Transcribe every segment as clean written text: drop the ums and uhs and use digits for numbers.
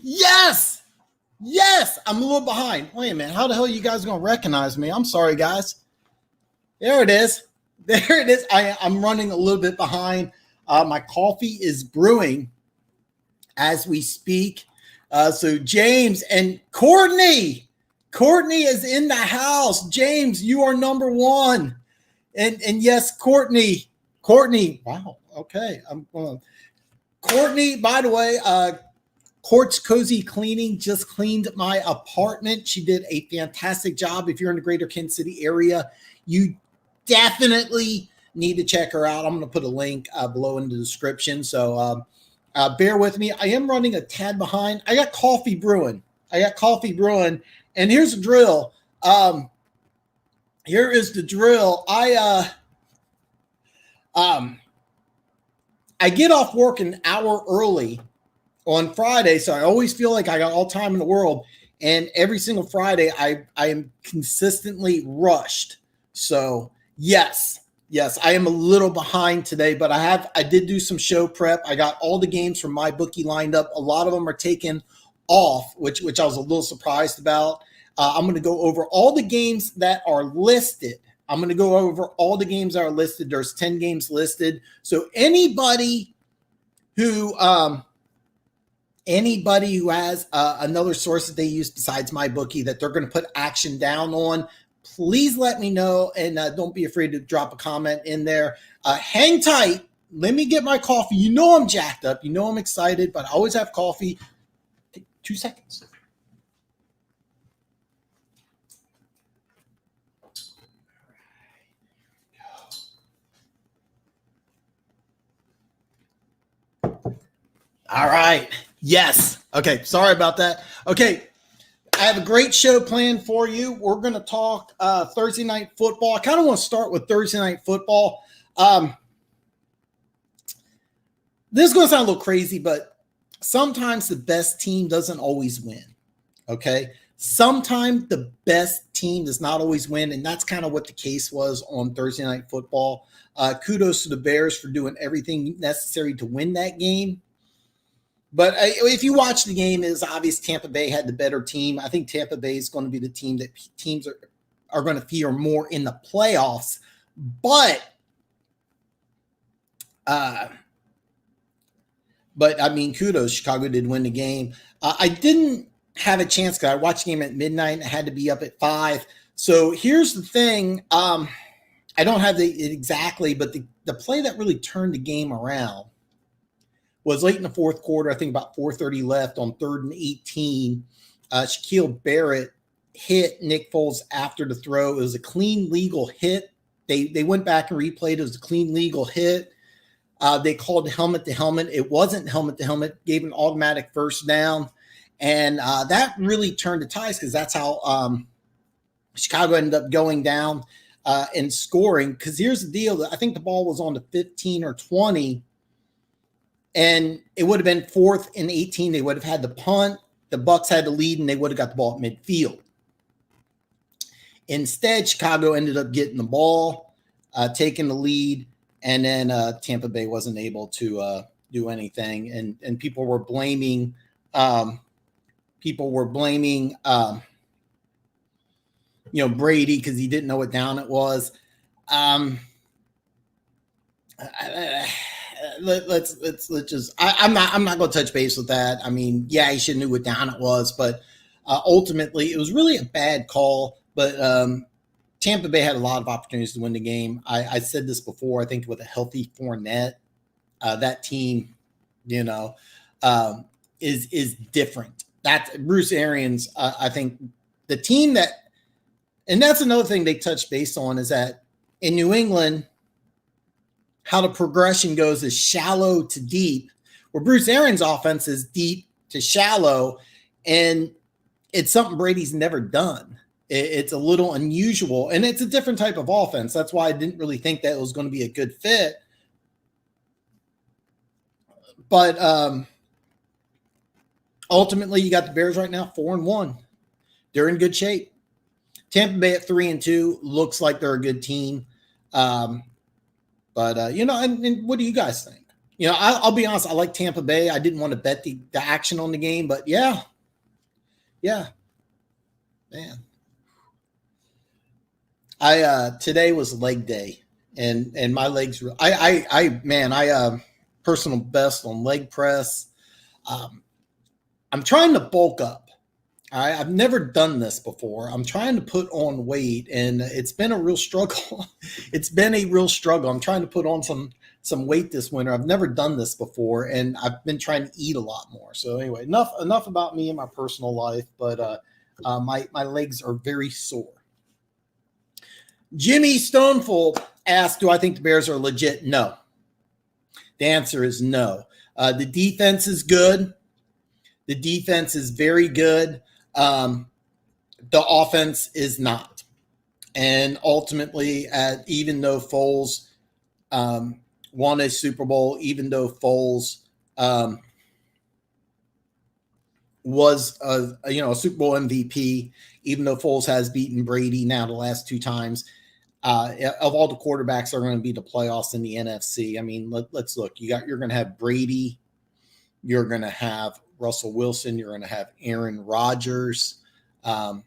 Yes. Yes. I'm a little behind. Wait a minute. How the hell are you guys going to recognize me? I'm sorry, guys. There it is. There it is. I'm running a little bit behind. My coffee is brewing as we speak. So James and Courtney. Courtney is in the house. James, you are number one. And yes, Courtney. Wow. Okay. Courtney, by the way, Court's Cozy Cleaning just cleaned my apartment. She did a fantastic job. If you're in the greater Kansas City area, you definitely need to check her out. I'm going to put a link below in the description. So bear with me. I am running a tad behind. I got coffee brewing. And here's the drill. Here is the drill. I get off work an hour early on Friday, so I always feel like I got all time in the world. And every single Friday, I am consistently rushed. So yes, I am a little behind today, but I did do some show prep. I got all the games from my bookie lined up. A lot of them are taken off, which I was a little surprised about. I'm going to go over all the games that are listed. There's 10 games listed. So anybody who has another source that they use besides my bookie that they're going to put action down on, please let me know, and don't be afraid to drop a comment in there. Hang tight. Let me get my coffee. You know I'm jacked up. You know I'm excited, but I always have coffee. Take 2 seconds. All right. Yes. Okay. Sorry about that. Okay. I have a great show planned for you. We're going to talk Thursday night football. I kind of want to start with Thursday night football. This is going to sound a little crazy, but sometimes the best team doesn't always win. Okay. Sometimes the best team does not always win. And that's kind of what the case was on Thursday night football. Kudos to the Bears for doing everything necessary to win that game. But if you watch the game, it was obvious Tampa Bay had the better team. I think Tampa Bay is going to be the team that teams are going to fear more in the playoffs. But I mean, kudos. Chicago did win the game. I didn't have a chance because I watched the game at midnight and I had to be up at 5. So here's the thing. I don't have it exactly, but the play that really turned the game around was late in the fourth quarter. I think about 4:30 left on 3rd and 18. Shaquille Barrett hit Nick Foles after the throw. It was a clean legal hit. They went back and replayed. It was a clean legal hit. They called helmet to helmet. It wasn't helmet to helmet. Gave an automatic first down. And that really turned the ties because that's how Chicago ended up going down and scoring. Because here's the deal. I think the ball was on the 15 or 20. And it would have been 4th and 18. They would have had the punt. The Bucs had the lead, and they would have got the ball at midfield. Instead, Chicago ended up getting the ball, taking the lead, and then Tampa Bay wasn't able to do anything. And people were blaming Brady because he didn't know what down it was. Let's just. I'm not going to touch base with that. I mean, yeah, he should have knew what down it was, but ultimately, it was really a bad call. But Tampa Bay had a lot of opportunities to win the game. I said this before. I think with a healthy Fournette, that team, is different. That's Bruce Arians. I think the team that, and that's another thing they touched base on is that in New England, how the progression goes is shallow to deep, where Bruce Arians' offense is deep to shallow, and it's something Brady's never done. It's a little unusual, and it's a different type of offense. That's why I didn't really think that it was going to be a good fit. But ultimately, you got the Bears right now 4-1. They're in good shape. Tampa Bay at 3-2 looks like they're a good team. And what do you guys think? I'll be honest. I like Tampa Bay. I didn't want to bet the action on the game, but yeah, man. Today was leg day, and my legs were I personal best on leg press. I'm trying to bulk up. I've never done this before. I'm trying to put on weight, and it's been a real struggle. It's been a real struggle. I'm trying to put on some weight this winter. I've never done this before, and I've been trying to eat a lot more. So anyway, enough about me and my personal life, but my legs are very sore. Jimmy Stoneful asked, "Do I think the Bears are legit?" No. The answer is no. The defense is good. The defense is very good. The offense is not. And ultimately, even though Foles won a Super Bowl, even though Foles was a Super Bowl MVP, even though Foles has beaten Brady now the last 2 times, of all the quarterbacks that are going to be the playoffs in the NFC, I mean, let's look. You're going to have Brady. You're going to have Russell Wilson. You're going to have Aaron Rodgers. I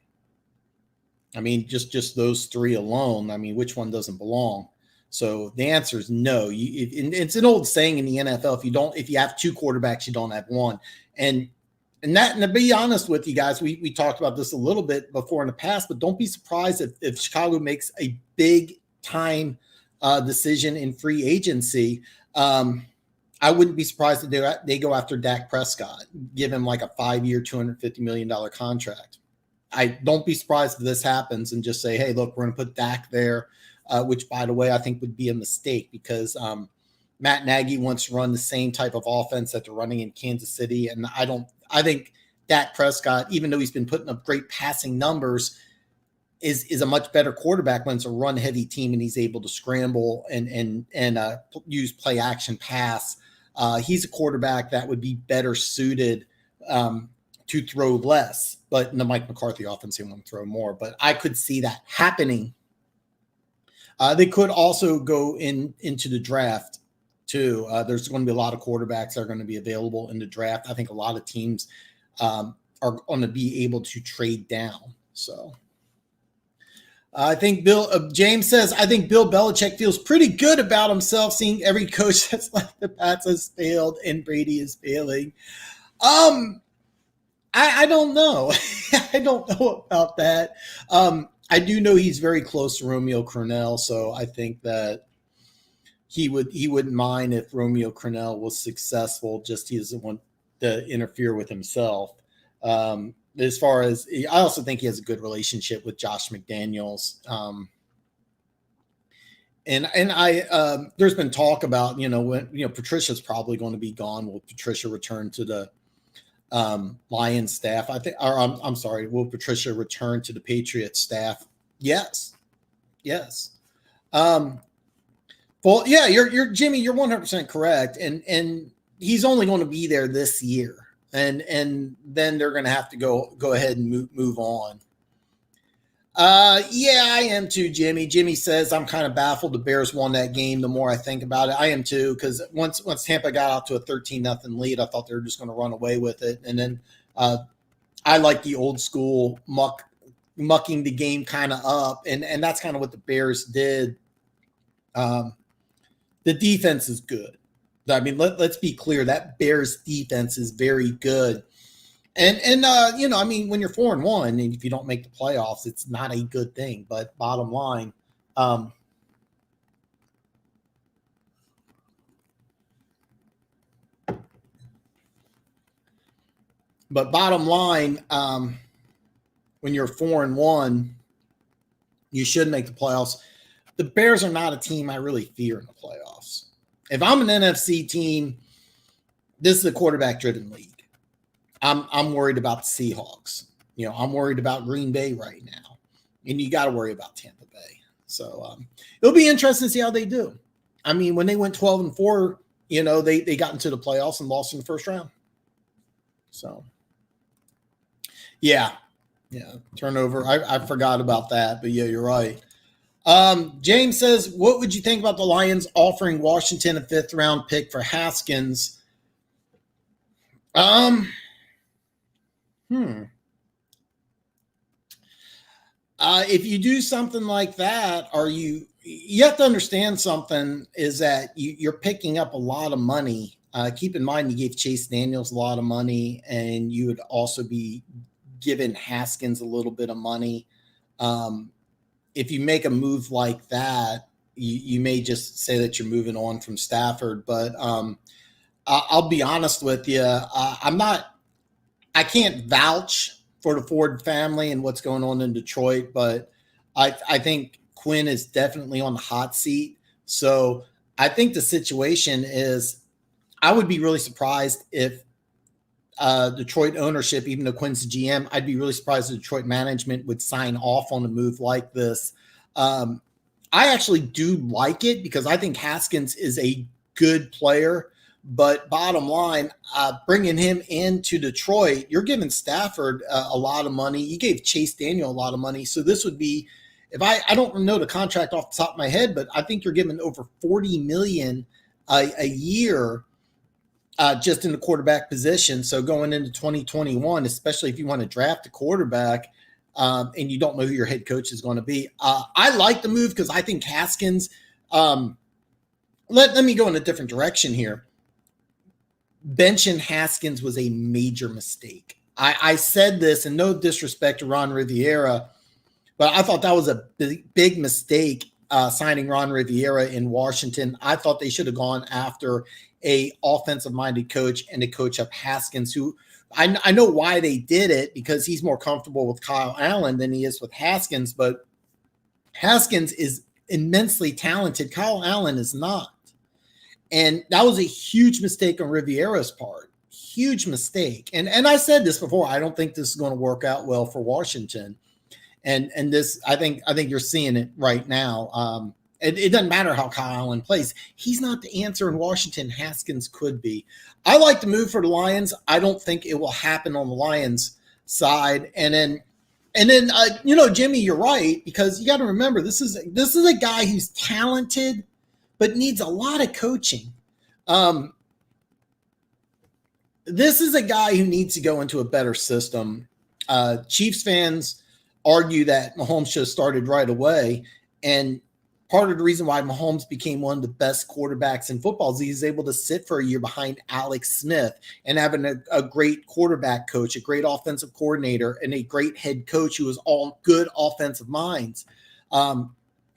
mean, just those 3 alone. I mean, which one doesn't belong? So the answer is no. It's an old saying in the NFL: if you have 2 quarterbacks, you don't have one. And to be honest with you guys, we talked about this a little bit before in the past, but don't be surprised if Chicago makes a big time decision in free agency. I wouldn't be surprised if they go after Dak Prescott, give him like a 5-year, $250 million contract. I don't be surprised if this happens and just say, hey, look, we're going to put Dak there, which, by the way, I think would be a mistake because Matt Nagy wants to run the same type of offense that they're running in Kansas City. And I think Dak Prescott, even though he's been putting up great passing numbers, is a much better quarterback when it's a run-heavy team and he's able to scramble and use play-action pass. He's a quarterback that would be better suited to throw less, but in the Mike McCarthy offense, he won't throw more. But I could see that happening. They could also go into the draft too. There's going to be a lot of quarterbacks that are going to be available in the draft. I think a lot of teams are going to be able to trade down. So I think James says, I think Bill Belichick feels pretty good about himself, seeing every coach that's left the Pats has failed and Brady is failing. I don't know. I don't know about that. I do know he's very close to Romeo Crennel, so I think that he wouldn't mind if Romeo Crennel was successful. Just he doesn't want to interfere with himself. As far as I also think he has a good relationship with Josh McDaniels. And I there's been talk about when Patricia's probably going to be gone. Will Patricia return to the Lions staff? I think, or I'm sorry, will Patricia return to the Patriots staff? Yes. Well, yeah, you're Jimmy. You're 100% correct, and he's only going to be there this year, and then they're going to have to go ahead and move on. Yeah, I am too, Jimmy. Jimmy says I'm kind of baffled the Bears won that game. The more I think about it, I am too, because once Tampa got out to a 13-0 lead, I thought they were just going to run away with it. And then I like the old school mucking the game kind of up, and that's kind of what the Bears did. The defense is good. I mean, let's be clear, that Bears defense is very good. And I mean, when you're 4-1 and if you don't make the playoffs, it's not a good thing. But bottom line, when you're 4-1, you should make the playoffs. The Bears are not a team I really fear in the playoffs. If I'm an NFC team, this is a quarterback-driven league. I'm worried about the Seahawks. I'm worried about Green Bay right now. And you got to worry about Tampa Bay. So it'll be interesting to see how they do. I mean, when they went 12-4, they got into the playoffs and lost in the first round. So, yeah, turnover. I forgot about that, but yeah, you're right. James says, what would you think about the Lions offering Washington a 5th round pick for Haskins? Um, hmm. If you do something like that, you have to understand something is that you're picking up a lot of money. Keep in mind, you gave Chase Daniels a lot of money, and you would also be giving Haskins a little bit of money. If you make a move like that, you may just say that you're moving on from Stafford. But I'll be honest with you. I can't vouch for the Ford family and what's going on in Detroit, but I think Quinn is definitely on the hot seat. So I think the situation is I would be really surprised if Detroit ownership, even though Quinn's the GM, I'd be really surprised if Detroit management would sign off on a move like this. I actually do like it because I think Haskins is a good player. But bottom line, bringing him into Detroit, you're giving Stafford a lot of money. You gave Chase Daniel a lot of money. So this would be, if I don't know the contract off the top of my head, but I think you're giving over $40 million a year just in the quarterback position. So going into 2021, especially if you want to draft a quarterback and you don't know who your head coach is going to be, I like the move because I think Haskins. Let me go in a different direction here. Benching Haskins was a major mistake. I said this, and no disrespect to Ron Rivera, but I thought that was a big mistake signing Ron Rivera in Washington. I thought they should have gone after a offensive-minded coach and a coach up Haskins, who I know why they did it because he's more comfortable with Kyle Allen than he is with Haskins, but Haskins is immensely talented. Kyle Allen is not. And that was a huge mistake on Riviera's part. Huge mistake. And I said this before, I don't think this is going to work out well for Washington. And this, I think you're seeing it right now. It doesn't matter how Kyle Allen plays. He's not the answer in Washington. Haskins could be. I like the move for the Lions. I don't think it will happen on the Lions side. And then Jimmy, you're right, because you got to remember this is a guy who's talented but needs a lot of coaching. This is a guy who needs to go into a better system. Chiefs fans argue that Mahomes should have started right away. And part of the reason why Mahomes became one of the best quarterbacks in football is he's able to sit for a year behind Alex Smith and having a great quarterback coach, a great offensive coordinator, and a great head coach who is all good offensive minds.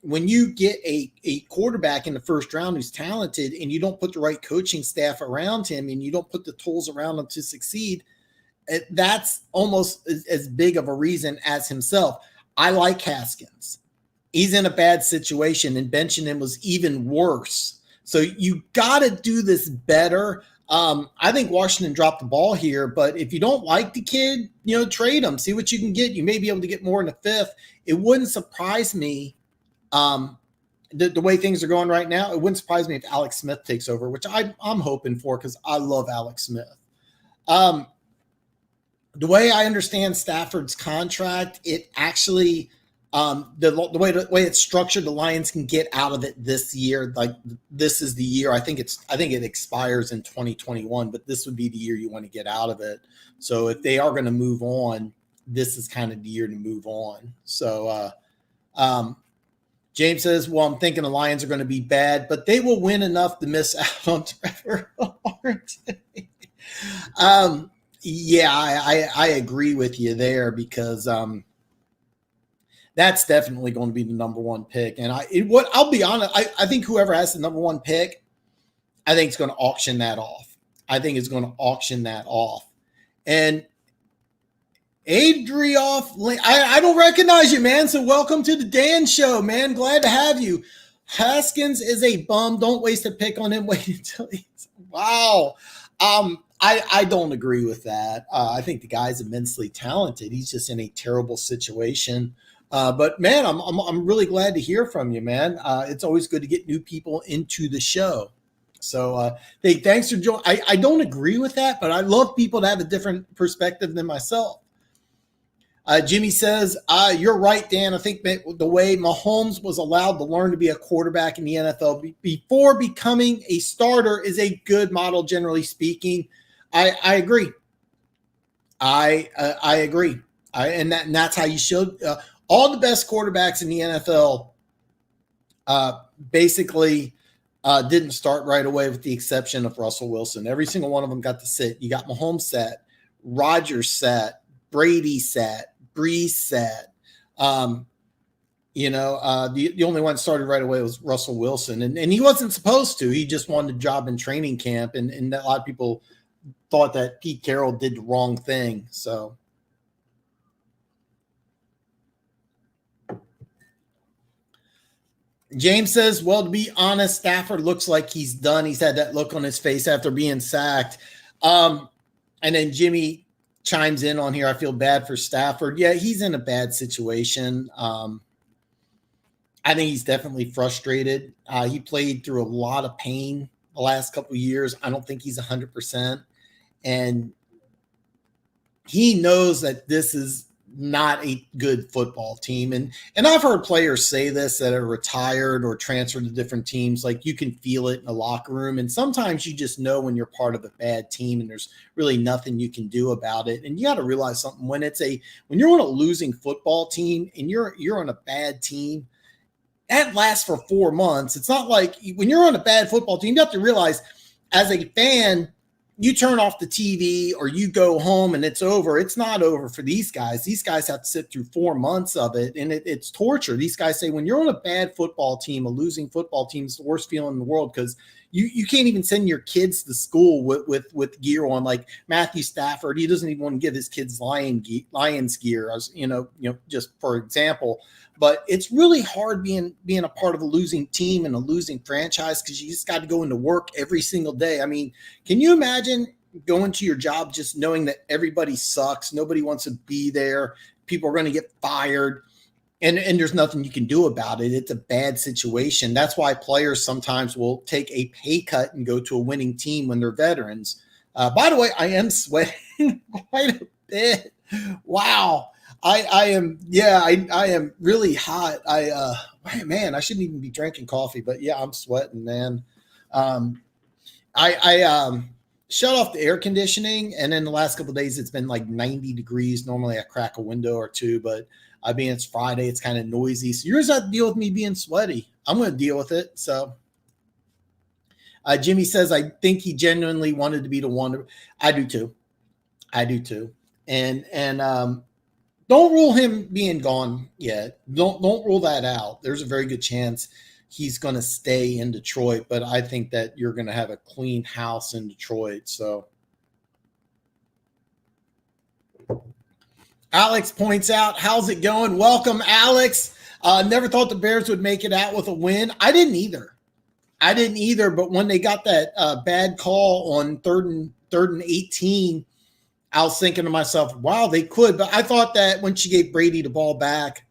When you get a quarterback in the first round who's talented and you don't put the right coaching staff around him and you don't put the tools around him to succeed, that's almost as big of a reason as himself. I like Haskins. He's in a bad situation, and benching him was even worse. So you got to do this better. I think Washington dropped the ball here, but if you don't like the kid, trade him. See what you can get. You may be able to get more in the 5th. It wouldn't surprise me. The way things are going right now, it wouldn't surprise me if Alex Smith takes over, which I'm hoping for because I love Alex Smith. The way I understand Stafford's contract, it actually the way it's structured, the Lions can get out of it this year. Like this is the year. I think it expires in 2021, but this would be the year you want to get out of it. So if they are going to move on, this is kind of the year to move on. So James says, well, I'm thinking the Lions are going to be bad, but they will win enough to miss out on Trevor Lawrence. Yeah, I agree with you there because that's definitely going to be the number one pick. And I'll be honest, I think whoever has the number one pick, I think it's going to auction that off. And Adrioff, I don't recognize you, man. So welcome to the Dan Show, man. Glad to have you. Haskins is a bum. Don't waste a pick on him. Wait until he's wow. I don't agree with that. I think the guy's immensely talented. He's just in a terrible situation. But man, I'm really glad to hear from you, man. It's always good to get new people into the show. So hey, thanks for joining. I don't agree with that, but I love people to have a different perspective than myself. Jimmy says, you're right, Dan. I think the way Mahomes was allowed to learn to be a quarterback in the NFL before becoming a starter is a good model, generally speaking. I agree. I agree. And that's how you should. All the best quarterbacks in the NFL basically didn't start right away, with the exception of Russell Wilson. Every single one of them got to sit. You got Mahomes sat, Rodgers sat, Brady sat, Breeze sat. The only one started right away was Russell Wilson, and he wasn't supposed to. He just wanted a job in training camp, and a lot of people thought that Pete Carroll did the wrong thing. So. James says, well, to be honest, Stafford looks like he's done. He's had that look on his face after being sacked. And then Jimmy chimes in on here. I feel bad for Stafford. Yeah, he's in a bad situation. I think he's definitely frustrated. He played through a lot of pain the last couple of years. I don't think he's 100%. And he knows that this is not a good football team. And I've heard players say this that are retired or transferred to different teams. Like, you can feel it in the locker room. And sometimes you just know when you're part of a bad team and there's really nothing you can do about it. And you got to realize something: when you're on a losing football team and you're on a bad team, that lasts for 4 months. It's not like when you're on a bad football team, you have to realize, as a fan, you turn off the TV or you go home and it's over. It's not over for these guys. These guys have to sit through 4 months of it, and it's torture. These guys say when you're on a bad football team, a losing football team, is the worst feeling in the world, because you can't even send your kids to school with gear on. Like Matthew Stafford, he doesn't even want to give his kids Lions gear, as just for example. But it's really hard being a part of a losing team and a losing franchise, because you just got to go into work every single day. I mean, can you imagine going to your job just knowing that everybody sucks, nobody wants to be there, people are going to get fired, and there's nothing you can do about it? It's a bad situation. That's why players sometimes will take a pay cut and go to a winning team when they're veterans. By the way, I am sweating quite a bit. Wow. I am really hot. I shouldn't even be drinking coffee, but yeah, I'm sweating, man. I shut off the air conditioning, and then the last couple of days it's been like 90 degrees. Normally I crack a window or two, but being it's Friday, it's kind of noisy. So yours have to deal with me being sweaty. I'm going to deal with it. So Jimmy says, I think he genuinely wanted to be the one. I do too. And don't rule him being gone yet. Don't rule that out. There's a very good chance he's going to stay in Detroit, but I think that you're going to have a clean house in Detroit. So Alex points out, how's it going? Welcome, Alex. Never thought the Bears would make it out with a win. I didn't either. But when they got that bad call on third and 18, I was thinking to myself, wow, they could. But I thought that when she gave Brady the ball back,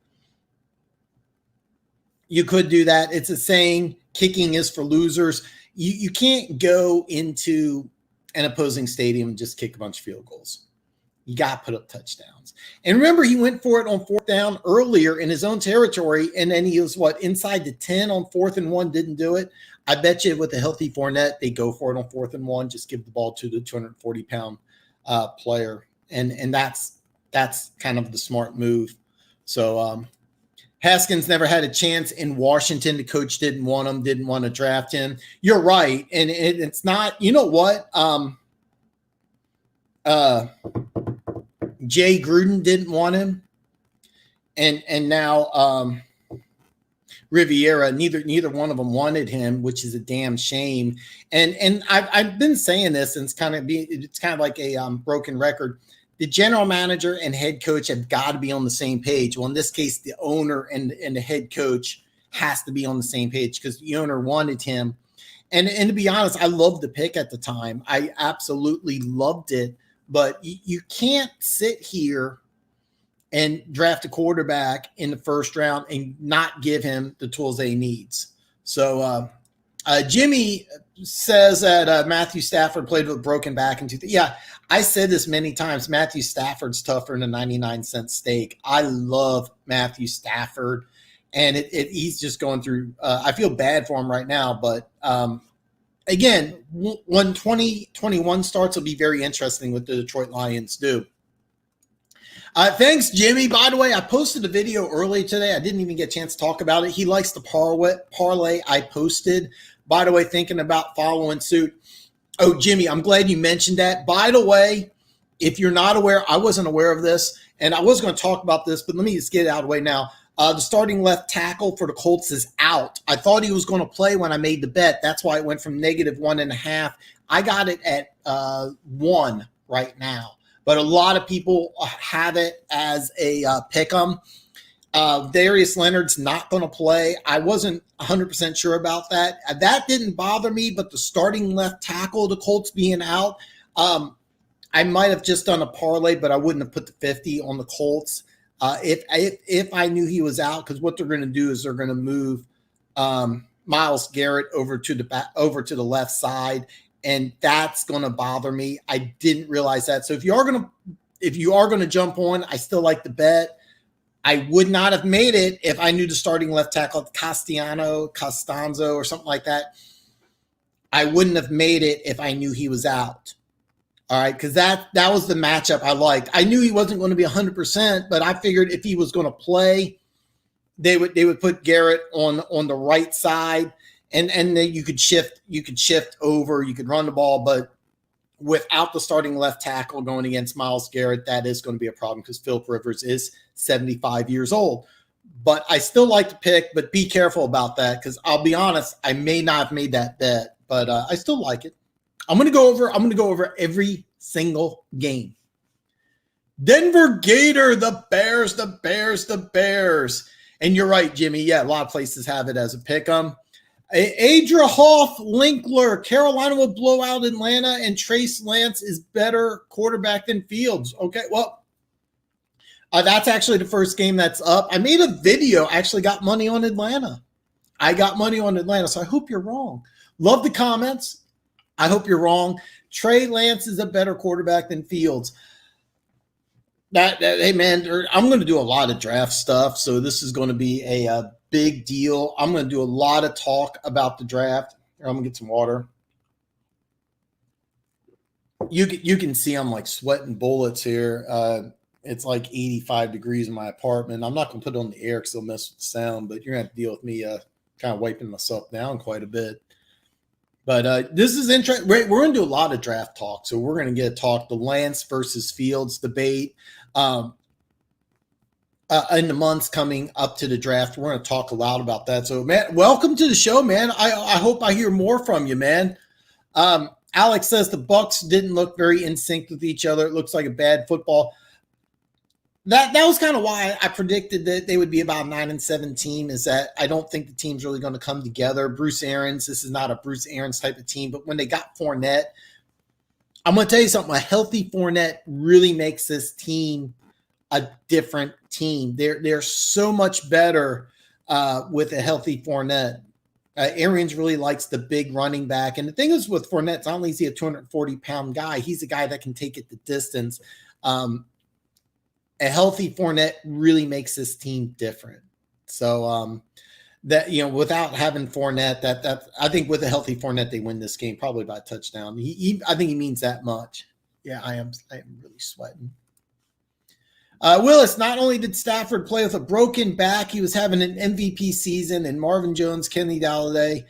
you could do that. It's a saying, kicking is for losers. You can't go into an opposing stadium and just kick a bunch of field goals. You got to put up touchdowns. And remember, he went for it on fourth down earlier in his own territory, and then he was, inside the 10 on 4th and 1, didn't do it. I bet you with a healthy Fournette, they go for it on 4th and 1, just give the ball to the 240-pound player. And that's kind of the smart move. So Haskins never had a chance in Washington. The coach didn't want him, didn't want to draft him. You're right. And it's not, you know what? Jay Gruden didn't want him. And now Riviera, neither one of them wanted him, which is a damn shame. And I've been saying this, and it's kind of like a broken record. The general manager and head coach have got to be on the same page. Well, in this case, the owner and the head coach has to be on the same page, because the owner wanted him. And to be honest, I loved the pick at the time. I absolutely loved it. But you can't sit here and draft a quarterback in the first round and not give him the tools that he needs. So Jimmy says that Matthew Stafford played with a broken back in 2000. Yeah, I said this many times. Matthew Stafford's tougher than a 99-cent steak. I love Matthew Stafford, and he's just going through. I feel bad for him right now, but again, when 2021 starts, it'll be very interesting what the Detroit Lions do. Thanks, Jimmy. By the way, I posted a video early today. I didn't even get a chance to talk about it. He likes the parlay I posted. By the way, thinking about following suit. Oh, Jimmy, I'm glad you mentioned that. By the way, if you're not aware, I wasn't aware of this, and I was going to talk about this, but let me just get it out of the way now. The starting left tackle for the Colts is out. I thought he was going to play when I made the bet. That's why it went from -1.5. I got it at 1 right now. But a lot of people have it as a pick 'em. Darius Leonard's not going to play. I wasn't 100% sure about that. That didn't bother me, but the starting left tackle, the Colts being out, I might have just done a parlay, but I wouldn't have put the 50 on the Colts if I knew he was out, because what they're going to do is they're going to move Myles Garrett over to the left side, and that's going to bother me. I didn't realize that. So if you are going to jump on, I still like the bet. I would not have made it if I knew the starting left tackle, Costanzo or something like that. I wouldn't have made it if I knew he was out. All right, because that was the matchup I liked. I knew he wasn't going to be 100%, but I figured if he was going to play, they would put Garrett on the right side, and then you could shift over, you could run the ball, but without the starting left tackle going against Myles Garrett, that is going to be a problem because Philip Rivers is 75 years old. But I still like to pick, but be careful about that because I'll be honest, I may not have made that bet, but I still like it. I'm going to go over every single game. Denver Gator, the Bears. And you're right, Jimmy. Yeah, a lot of places have it as a pick 'em. Adria Hoff, Linkler, Carolina will blow out Atlanta, and Trace Lance is better quarterback than Fields. Okay, well, that's actually the first game that's up. I made a video, actually got money on Atlanta. So I hope you're wrong. Love the comments. I hope you're wrong. Trey Lance is a better quarterback than Fields. Hey, man, I'm going to do a lot of draft stuff, so this is going to be a big deal. I'm going to do a lot of talk about the draft. I'm going to get some water. You can see I'm like sweating bullets here. It's like 85 degrees in my apartment. I'm not going to put it on the air because it'll mess with the sound, but you're going to have to deal with me kind of wiping myself down quite a bit. But this is interesting. We're going to do a lot of draft talk. So we're going to get to talk the Lance versus Fields debate. In the months coming up to the draft, we're going to talk a lot about that. So, man, welcome to the show, man. I hope I hear more from you, man. Alex says the Bucks didn't look very in sync with each other. It looks like a bad football. That was kind of why I predicted that they would be about 9-7 team, is that I don't think the team's really going to come together. Bruce Arians, this is not a Bruce Arians type of team, but when they got Fournette, I'm going to tell you something. A healthy Fournette really makes this team a different team. They're so much better with a healthy Fournette. Arians really likes the big running back. And the thing is with Fournette, not only is he a 240-pound guy, he's a guy that can take it the distance. A healthy Fournette really makes this team different. So that, without having Fournette, that I think with a healthy Fournette, they win this game probably by a touchdown. I think he means that much. Yeah, I am really sweating. Willis, not only did Stafford play with a broken back, he was having an MVP season, and Marvin Jones, Kenny Galladay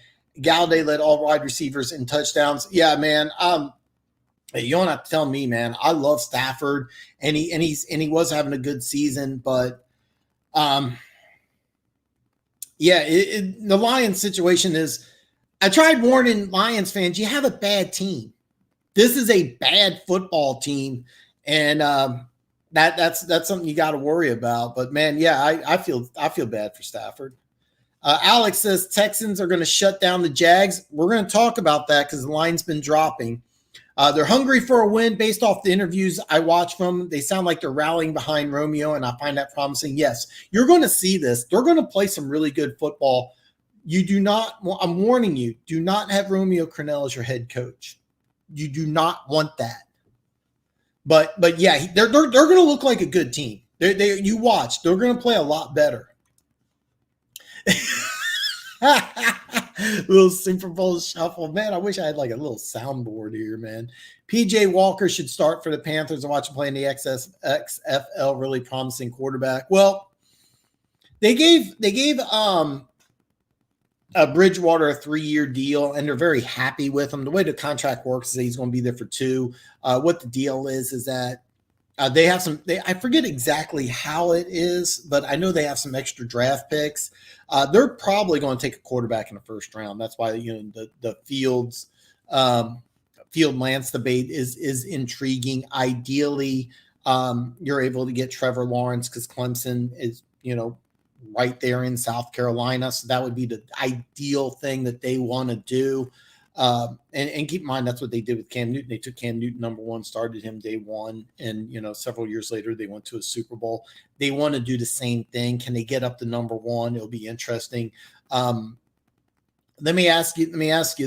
led all wide receivers in touchdowns. Yeah, man. You don't have to tell me, man. I love Stafford, and he was having a good season, but the Lions situation is. I tried warning Lions fans, you have a bad team. This is a bad football team, and that's something you got to worry about. But man, yeah, I feel bad for Stafford. Alex says Texans are going to shut down the Jags. We're going to talk about that because the line's been dropping. They're hungry for a win based off the interviews I watch from them. They sound like they're rallying behind Romeo, and I find that promising. Yes, you're going to see this. They're going to play some really good football You do not, I'm warning you, do not have Romeo Crennel as your head coach. You do not want that. But yeah, they're going to look like a good team. You watch, they're going to play a lot better. Little Super Bowl shuffle, man. I wish I had like a little soundboard here, man. PJ Walker should start for the Panthers. I watch him play in the XFL. Really promising quarterback. Well, they gave Bridgewater a 3-year deal, and they're very happy with him. The way the contract works is that he's going to be there for 2. What the deal is that they have some. I forget exactly how it is, but I know they have some extra draft picks. They're probably going to take a quarterback in the first round. That's why the Field Lance debate is intriguing. Ideally, you're able to get Trevor Lawrence because Clemson is right there in South Carolina, so that would be the ideal thing that they want to do. And keep in mind, that's what they did with Cam Newton. They took Cam Newton number 1, started him day 1, and several years later they went to a Super Bowl. They want to do the same thing. Can they get up to number 1? It'll be interesting. Let me ask you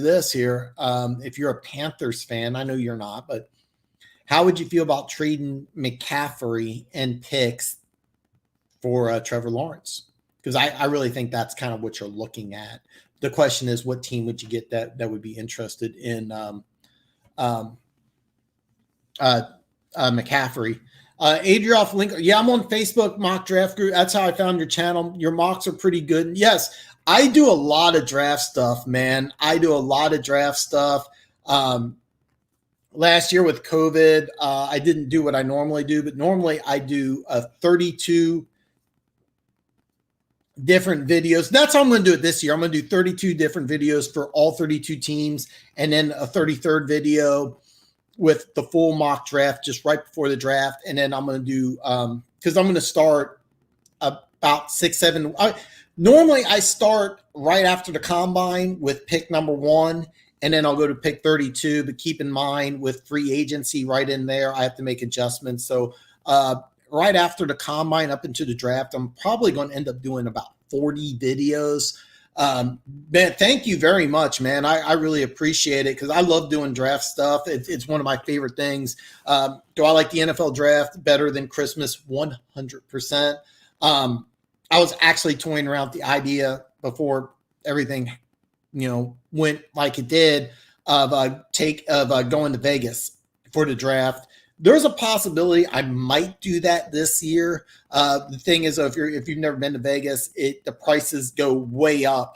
this here. If you're a Panthers fan, I know you're not, but how would you feel about trading McCaffrey and picks for Trevor Lawrence? Because I really think that's kind of what you're looking at. The question is, what team would you get that would be interested in McCaffrey? Adrioff Link, yeah, I'm on Facebook mock draft group. That's how I found your channel. Your mocks are pretty good. Yes, I do a lot of draft stuff, man. I do a lot of draft stuff. Last year with COVID, I didn't do what I normally do, but normally I do 32 different videos. That's how I'm going to do it this year. I'm going to do 32 different videos for all 32 teams, and then a 33rd video with the full mock draft just right before the draft. And then I'm going to do, because I'm going to start about 6, 7. Normally I start right after the combine with pick number 1, and then I'll go to pick 32. But keep in mind, with free agency right in there, I have to make adjustments. So right after the combine up into the draft, I'm probably going to end up doing about 40 videos. Man, thank you very much, man. I really appreciate it because I love doing draft stuff. It's one of my favorite things. Do I like the NFL draft better than Christmas? 100%. I was actually toying around with the idea before everything, went like it did of going to Vegas for the draft. There's a possibility I might do that this year. The thing is, if you've never been to Vegas, the prices go way up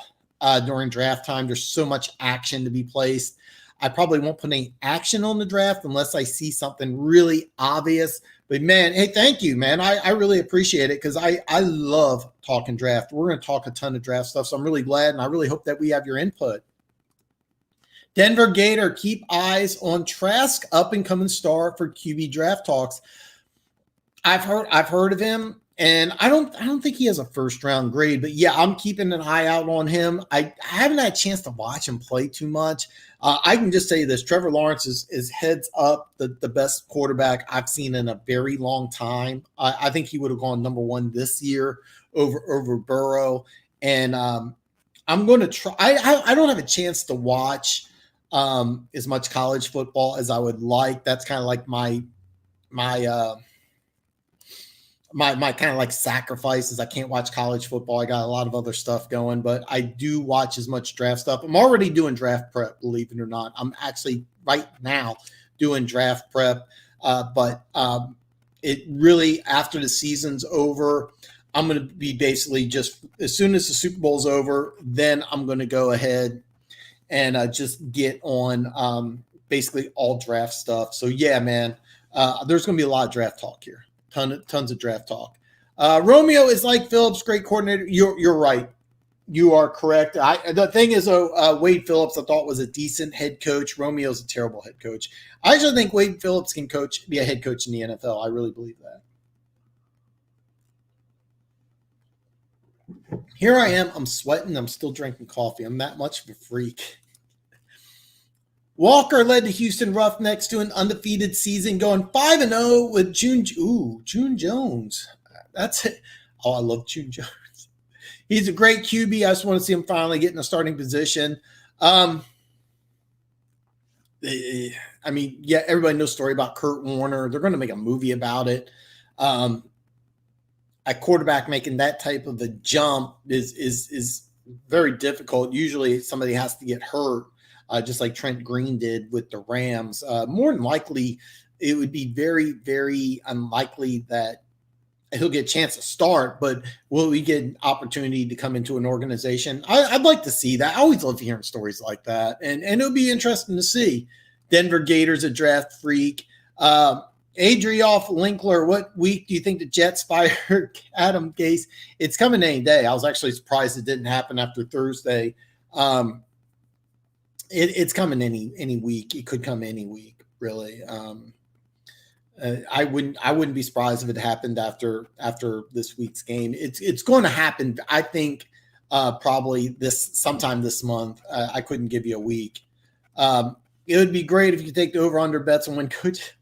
during draft time. There's so much action to be placed. I probably won't put any action on the draft unless I see something really obvious. But man, hey, thank you, man. I really appreciate it because I love talking draft. We're going to talk a ton of draft stuff, so I'm really glad, and I really hope that we have your input. Denver Gator, keep eyes on Trask, up and coming star for QB draft talks. I've heard of him, and I don't think he has a first round grade, but yeah, I'm keeping an eye out on him. I haven't had a chance to watch him play too much. I can just say this: Trevor Lawrence is heads up the best quarterback I've seen in a very long time. I think he would have gone number 1 this year over Burrow, and I'm going to try. I don't have a chance to watch as much college football as I would like. That's kind of like my kind of like sacrifices. I can't watch college football. I got a lot of other stuff going, but I do watch as much draft stuff. I'm already doing draft prep, believe it or not. I'm actually right now doing draft prep. But it really, after the season's over, I'm going to be basically just, as soon as the Super Bowl's over, then I'm going to go ahead and just get on basically all draft stuff. So yeah, man, there's going to be a lot of draft talk here. Tons of draft talk. Romeo is like Phillips, great coordinator. You're right. You are correct. The thing is, Wade Phillips, I thought was a decent head coach. Romeo's a terrible head coach. I actually think Wade Phillips can be a head coach in the NFL. I really believe that. Here I am. I'm sweating. I'm still drinking coffee. I'm that much of a freak. Walker led the Houston Roughnecks to an undefeated season, going 5-0 with June Jones. That's it. Oh, I love June Jones. he's a great QB. I just want to see him finally get in a starting position. I mean, yeah, everybody knows the story about Kurt Warner. They're going to make a movie about it. A quarterback making that type of a jump is very difficult. Usually somebody has to get hurt, just like Trent Green did with the Rams. More than likely, it would be very, very unlikely that he'll get a chance to start, but will we get an opportunity to come into an organization? I'd like to see that. I always love hearing stories like that, and it'll be interesting to see. Denver Gators, a draft freak. Adriolf Linkler, what week do you think the Jets fired Adam Gase? It's coming any day. I was actually surprised it didn't happen after Thursday. It's coming any week. It could come any week, really. I wouldn't be surprised if it happened after this week's game. It's going to happen. I think probably sometime this month. I couldn't give you a week. It would be great if you take the over/under bets on when coach.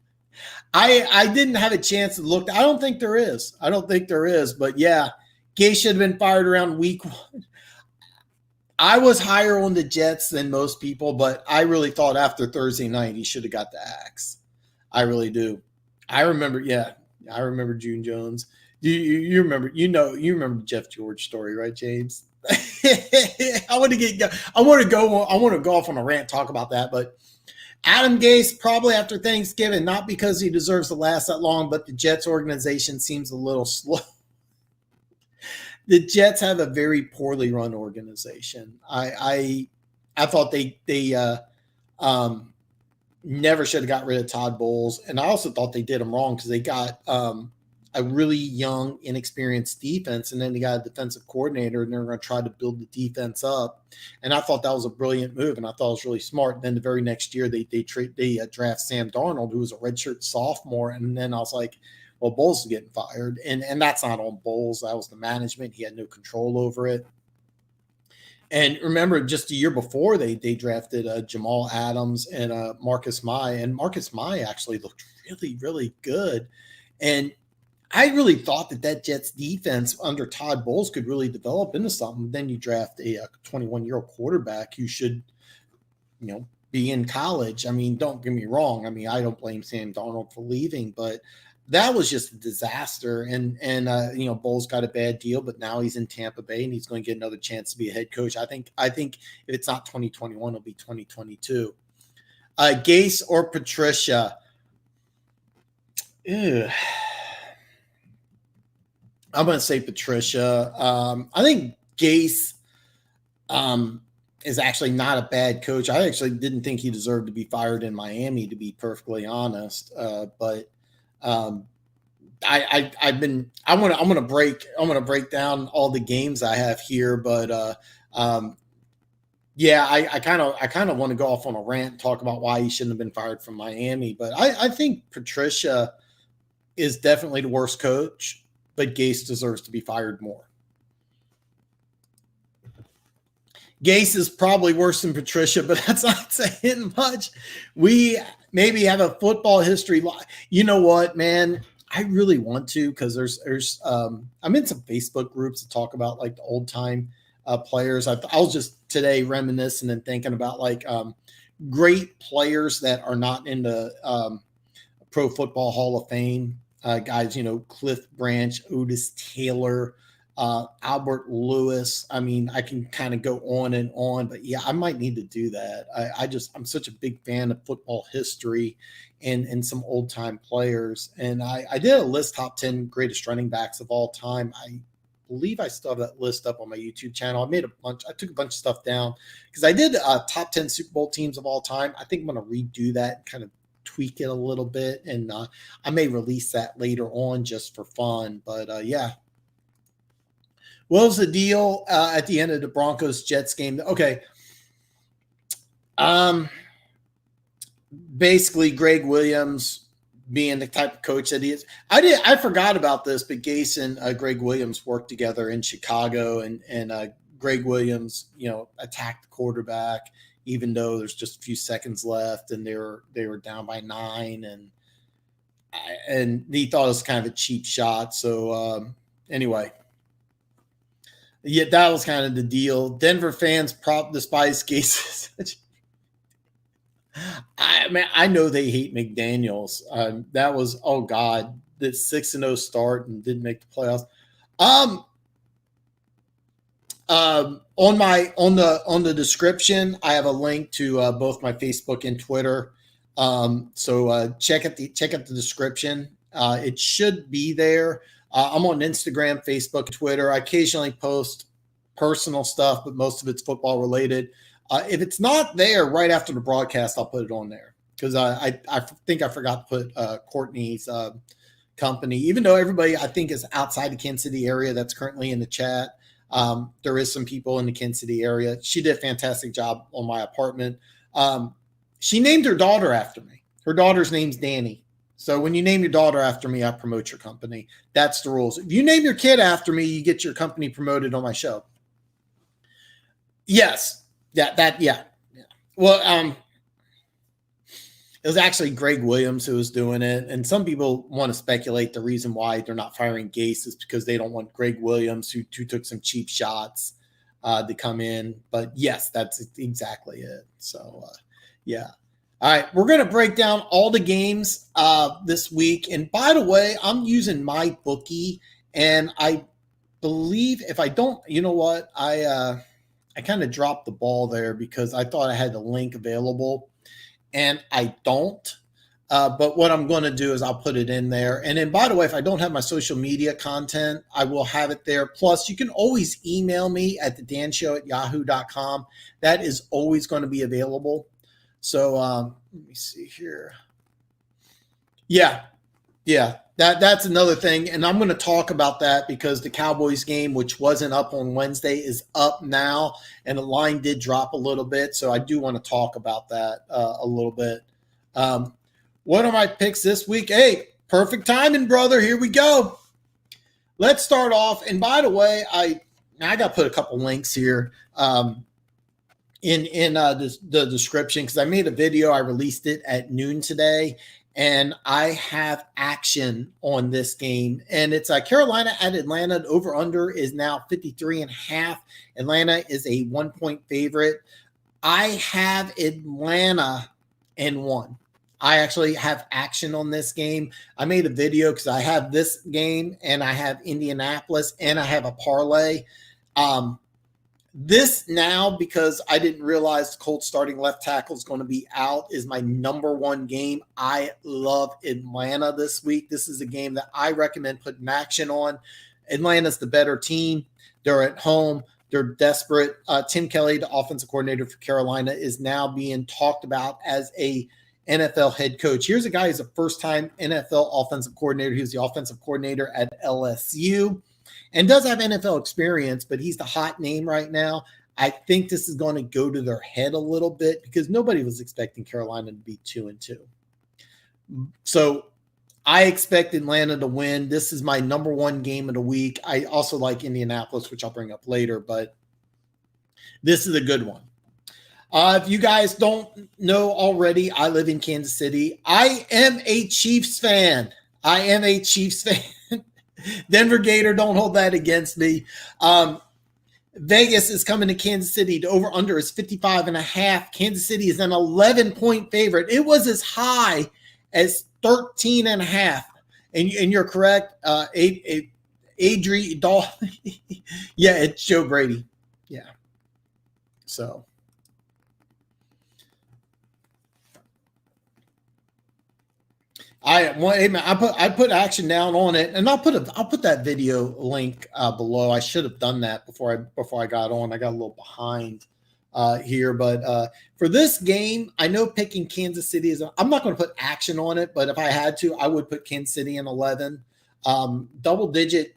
I didn't have a chance to look. I don't think there is. But yeah, Gase should have been fired around week 1. I was higher on the Jets than most people, but I really thought after Thursday night he should have got the axe. I really do. I remember June Jones. You remember? You remember the Jeff George story, right, James? I want to go off on a rant, talk about that, but Adam Gase probably after Thanksgiving, not because he deserves to last that long, but the Jets organization seems a little slow. The Jets have a very poorly run organization. I thought they never should have got rid of Todd Bowles, and I also thought they did him wrong because they got a really young, inexperienced defense, and then they got a defensive coordinator, and they're going to try to build the defense up. And I thought that was a brilliant move, and I thought it was really smart. And then the very next year, they draft Sam Darnold, who was a redshirt sophomore, and then I was like, well, Bowles is getting fired, and that's not on Bowles. That was the management. He had no control over it. And remember, just a year before, they drafted Jamal Adams and Marcus Mai, and Marcus Mai actually looked really, really good. And I really thought that Jets defense under Todd Bowles could really develop into something. Then you draft a 21-year-old quarterback who should, be in college. I mean, don't get me wrong. I mean, I don't blame Sam Darnold for leaving, but that was just a disaster. And Bowles got a bad deal, but now he's in Tampa Bay and he's going to get another chance to be a head coach. I think if it's not 2021, it'll be 2022. Gase or Patricia? Ew. I'm going to say Patricia. I think Gase is actually not a bad coach. I actually didn't think he deserved to be fired in Miami, to be perfectly honest. But I'm going to break down all the games I have here. But I kind of want to go off on a rant and talk about why he shouldn't have been fired from Miami. But I think Patricia is definitely the worst coach. But Gase deserves to be fired more. Gase is probably worse than Patricia, but that's not saying much. We maybe have a football history. You know what, man? I really want to, because I'm in some Facebook groups that talk about like the old time players. I was just today reminiscing and thinking about like great players that are not in the Pro Football Hall of Fame. Guys, Cliff Branch, Otis Taylor, Albert Lewis. I mean, I can kind of go on and on, but yeah, I might need to do that. I'm such a big fan of football history and some old time players. And I did a list, top 10 greatest running backs of all time. I believe I still have that list up on my YouTube channel. I took a bunch of stuff down because I did top 10 Super Bowl teams of all time. I think I'm going to redo that and kind of tweak it a little bit, and I may release that later on just for fun. But yeah, what was the deal at the end of the Broncos-Jets game? Okay, basically Greg Williams being the type of coach that he is. I forgot about this, but Gase and Greg Williams worked together in Chicago, and Greg Williams, attacked the quarterback even though there's just a few seconds left and they were down by 9, and he thought it was kind of a cheap shot. So anyway, Yeah, that was kind of the deal. Denver fans despise Gase. I mean, I know they hate McDaniels. That was, oh God, that 6-0 start and didn't make the playoffs. Um, on the description, I have a link to both my Facebook and Twitter. So check out the description. It should be there. I'm on Instagram, Facebook, Twitter. I occasionally post personal stuff, but most of it's football related. If it's not there right after the broadcast, I'll put it on there because I think I forgot to put Courtney's company, even though everybody I think is outside the Kansas City area that's currently in the chat. There is some people in the Kansas City area. She did a fantastic job on my apartment. She named her daughter after me. Her daughter's name's Danny. So when you name your daughter after me, I promote your company. That's the rules. If you name your kid after me, you get your company promoted on my show. Yes. Yeah. Well, it was actually Greg Williams who was doing it. And some people want to speculate the reason why they're not firing Gase is because they don't want Greg Williams, who took some cheap shots, to come in. But yes, that's exactly it. So, yeah. All right. We're going to break down all the games this week. And by the way, I'm using my bookie. And I believe if I don't, you know what? I kind of dropped the ball there because I thought I had the link available. And I don't. But what I'm going to do is I'll put it in there. And then, by the way, if I don't have my social media content, I will have it there. Plus, you can always email me at theDANshow@yahoo.com. That is always going to be available. So let me see here. Yeah. That's another thing. And I'm going to talk about that because the Cowboys game, which wasn't up on Wednesday, is up now. And the line did drop a little bit. So I do want to talk about that a little bit. What are my picks this week? Hey, perfect timing, brother. Here we go. Let's start off. And by the way, I got to put a couple links here in the description because I made a video. I released it at noon today. And I have action on this game. And it's Carolina at Atlanta. The over-under is now 53.5. Atlanta is a 1-point favorite. I have Atlanta in 1. I actually have action on this game. I made a video because I have this game and I have Indianapolis and I have a parlay. This now, because I didn't realize the Colts starting left tackle is going to be out, is my number one game. I love Atlanta this week. This is a game that I recommend putting action on. Atlanta's the better team. They're at home. They're desperate. Tim Kelly, the offensive coordinator for Carolina, is now being talked about as a NFL head coach. Here's a guy who's a first-time NFL offensive coordinator. He was the offensive coordinator at LSU. And does have NFL experience, but he's the hot name right now. I think this is going to go to their head a little bit because nobody was expecting Carolina to be 2-2. So I expect Atlanta to win. This is my number one game of the week. I also like Indianapolis, which I'll bring up later, but this is a good one. If you guys don't know already, I live in Kansas City. I am a Chiefs fan. Denver Gator, don't hold that against me. Vegas is coming to Kansas City. The over-under is 55.5. Kansas City is an 11-point favorite. It was as high as 13.5. And you're correct. Adrian Dalton. Yeah, it's Joe Brady. Yeah. So. I put action down on it, and I'll put that video link below. I should have done that before I got on. I got a little behind here, but for this game, I know picking Kansas City is. I'm not going to put action on it, but if I had to, I would put Kansas City in 11. Double-digit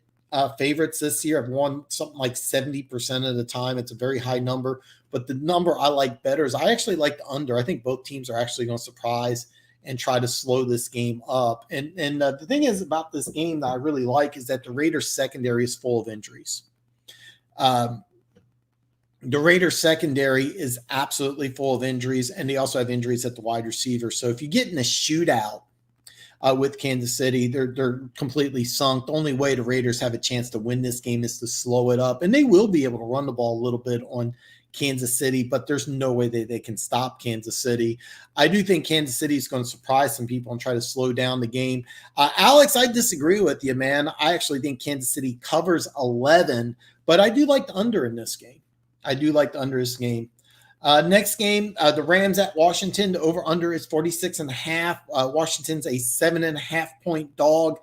favorites this year have won something like 70% of the time. It's a very high number, but the number I like better is I actually like the under. I think both teams are actually going to surprise and try to slow this game up. And the thing is about this game that I really like is that the Raiders secondary is full of injuries. The Raiders secondary is absolutely full of injuries, and they also have injuries at the wide receiver. So if you get in a shootout, with Kansas City. They're completely sunk. The only way the Raiders have a chance to win this game is to slow it up, and they will be able to run the ball a little bit on Kansas City, but there's no way they can stop Kansas City. I do think Kansas City is going to surprise some people and try to slow down the game. Alex, I disagree with you, man. I actually think Kansas City covers 11, but I do like the under in this game. I do like the under this game. Next game, the Rams at Washington. The over-under is 46.5. Washington's a 7.5 point dog.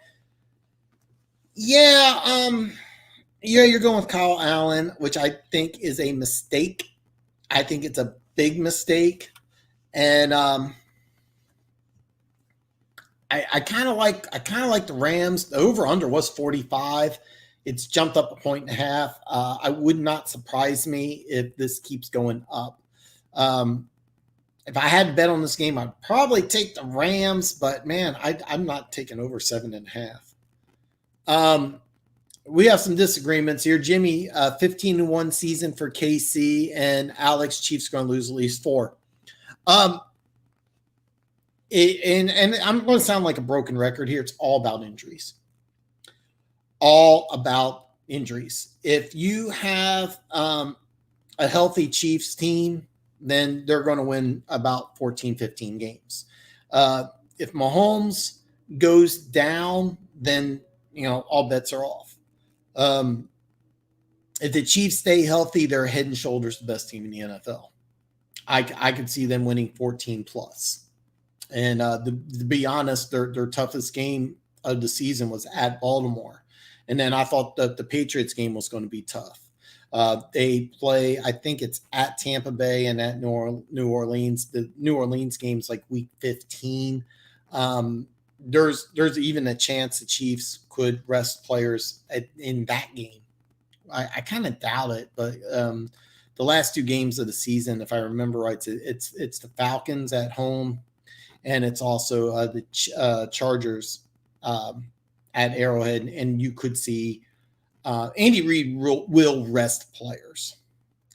Yeah, you're going with Kyle Allen, which I think is a mistake. I think it's a big mistake. And I kind of like the Rams. The over-under was 45. It's jumped up 1.5. I would not surprise me if this keeps going up. If I had to bet on this game, I'd probably take the Rams, but man, I'm not taking over 7.5. We have some disagreements here. Jimmy, 15-1 season for KC, and Alex, Chiefs going to lose at least 4. And I'm going to sound like a broken record here. It's all about injuries. All about injuries. If you have a healthy Chiefs team, then they're going to win about 14, 15 games. If Mahomes goes down, then, all bets are off. If the Chiefs stay healthy, they're head and shoulders the best team in the NFL. I could see them winning 14 plus. And to be honest, their toughest game of the season was at Baltimore. And then I thought that the Patriots game was going to be tough. They play, I think it's at Tampa Bay and at New Orleans. The New Orleans game's like week 15. There's even a chance the Chiefs could rest players in that game. I kind of doubt it, but the last 2 games of the season, if I remember right, it's the Falcons at home, and it's also the Chargers at Arrowhead, and you could see Andy Reid will rest players.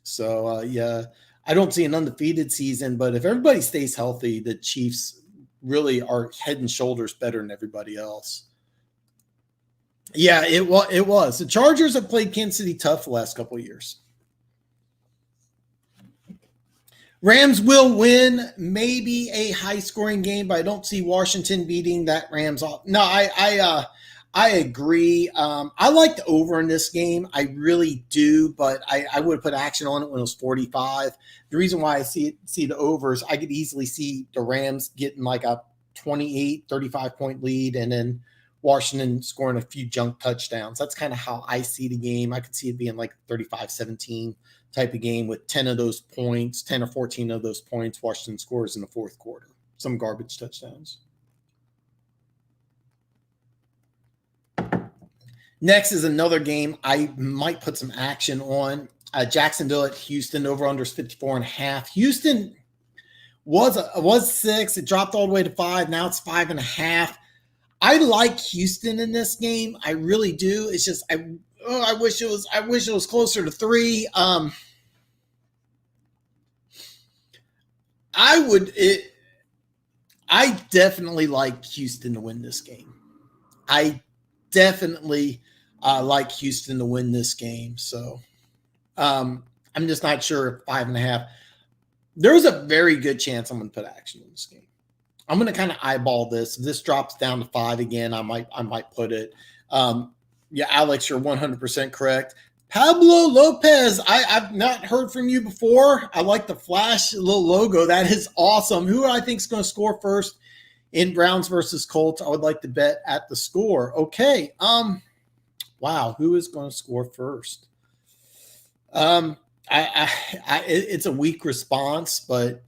So, yeah, I don't see an undefeated season, but if everybody stays healthy, the Chiefs really are head and shoulders better than everybody else. Yeah, it was. The Chargers have played Kansas City tough the last couple of years. Rams will win, maybe a high-scoring game, but I don't see Washington beating that Rams off. No, I agree. I like the over in this game. I really do, but I would put action on it when it was 45. The reason why I see the overs, I could easily see the Rams getting like a 28, 35-point lead, and then Washington scoring a few junk touchdowns. That's kind of how I see the game. I could see it being like 35-17 type of game with 10 of those points, 10 or 14 of those points Washington scores in the fourth quarter. Some garbage touchdowns. Next is another game I might put some action on. Jacksonville at Houston, over under is 54.5. Houston was 6. It dropped all the way to 5. Now it's 5.5. I like Houston in this game. I really do. It's just I wish it was closer to 3. I definitely like Houston to win this game. I definitely like Houston to win this game. So I'm just not sure if 5.5. There's a very good chance I'm going to put action in this game. I'm going to kind of eyeball this. If this drops down to 5 again, I might put it. Yeah, Alex, you're 100% correct. Pablo Lopez, I've not heard from you before. I like the flash little logo. That is awesome. Who I think is going to score first in Browns versus Colts? I would like to bet at the score. Okay. Wow. Who is going to score first? It's a weak response, but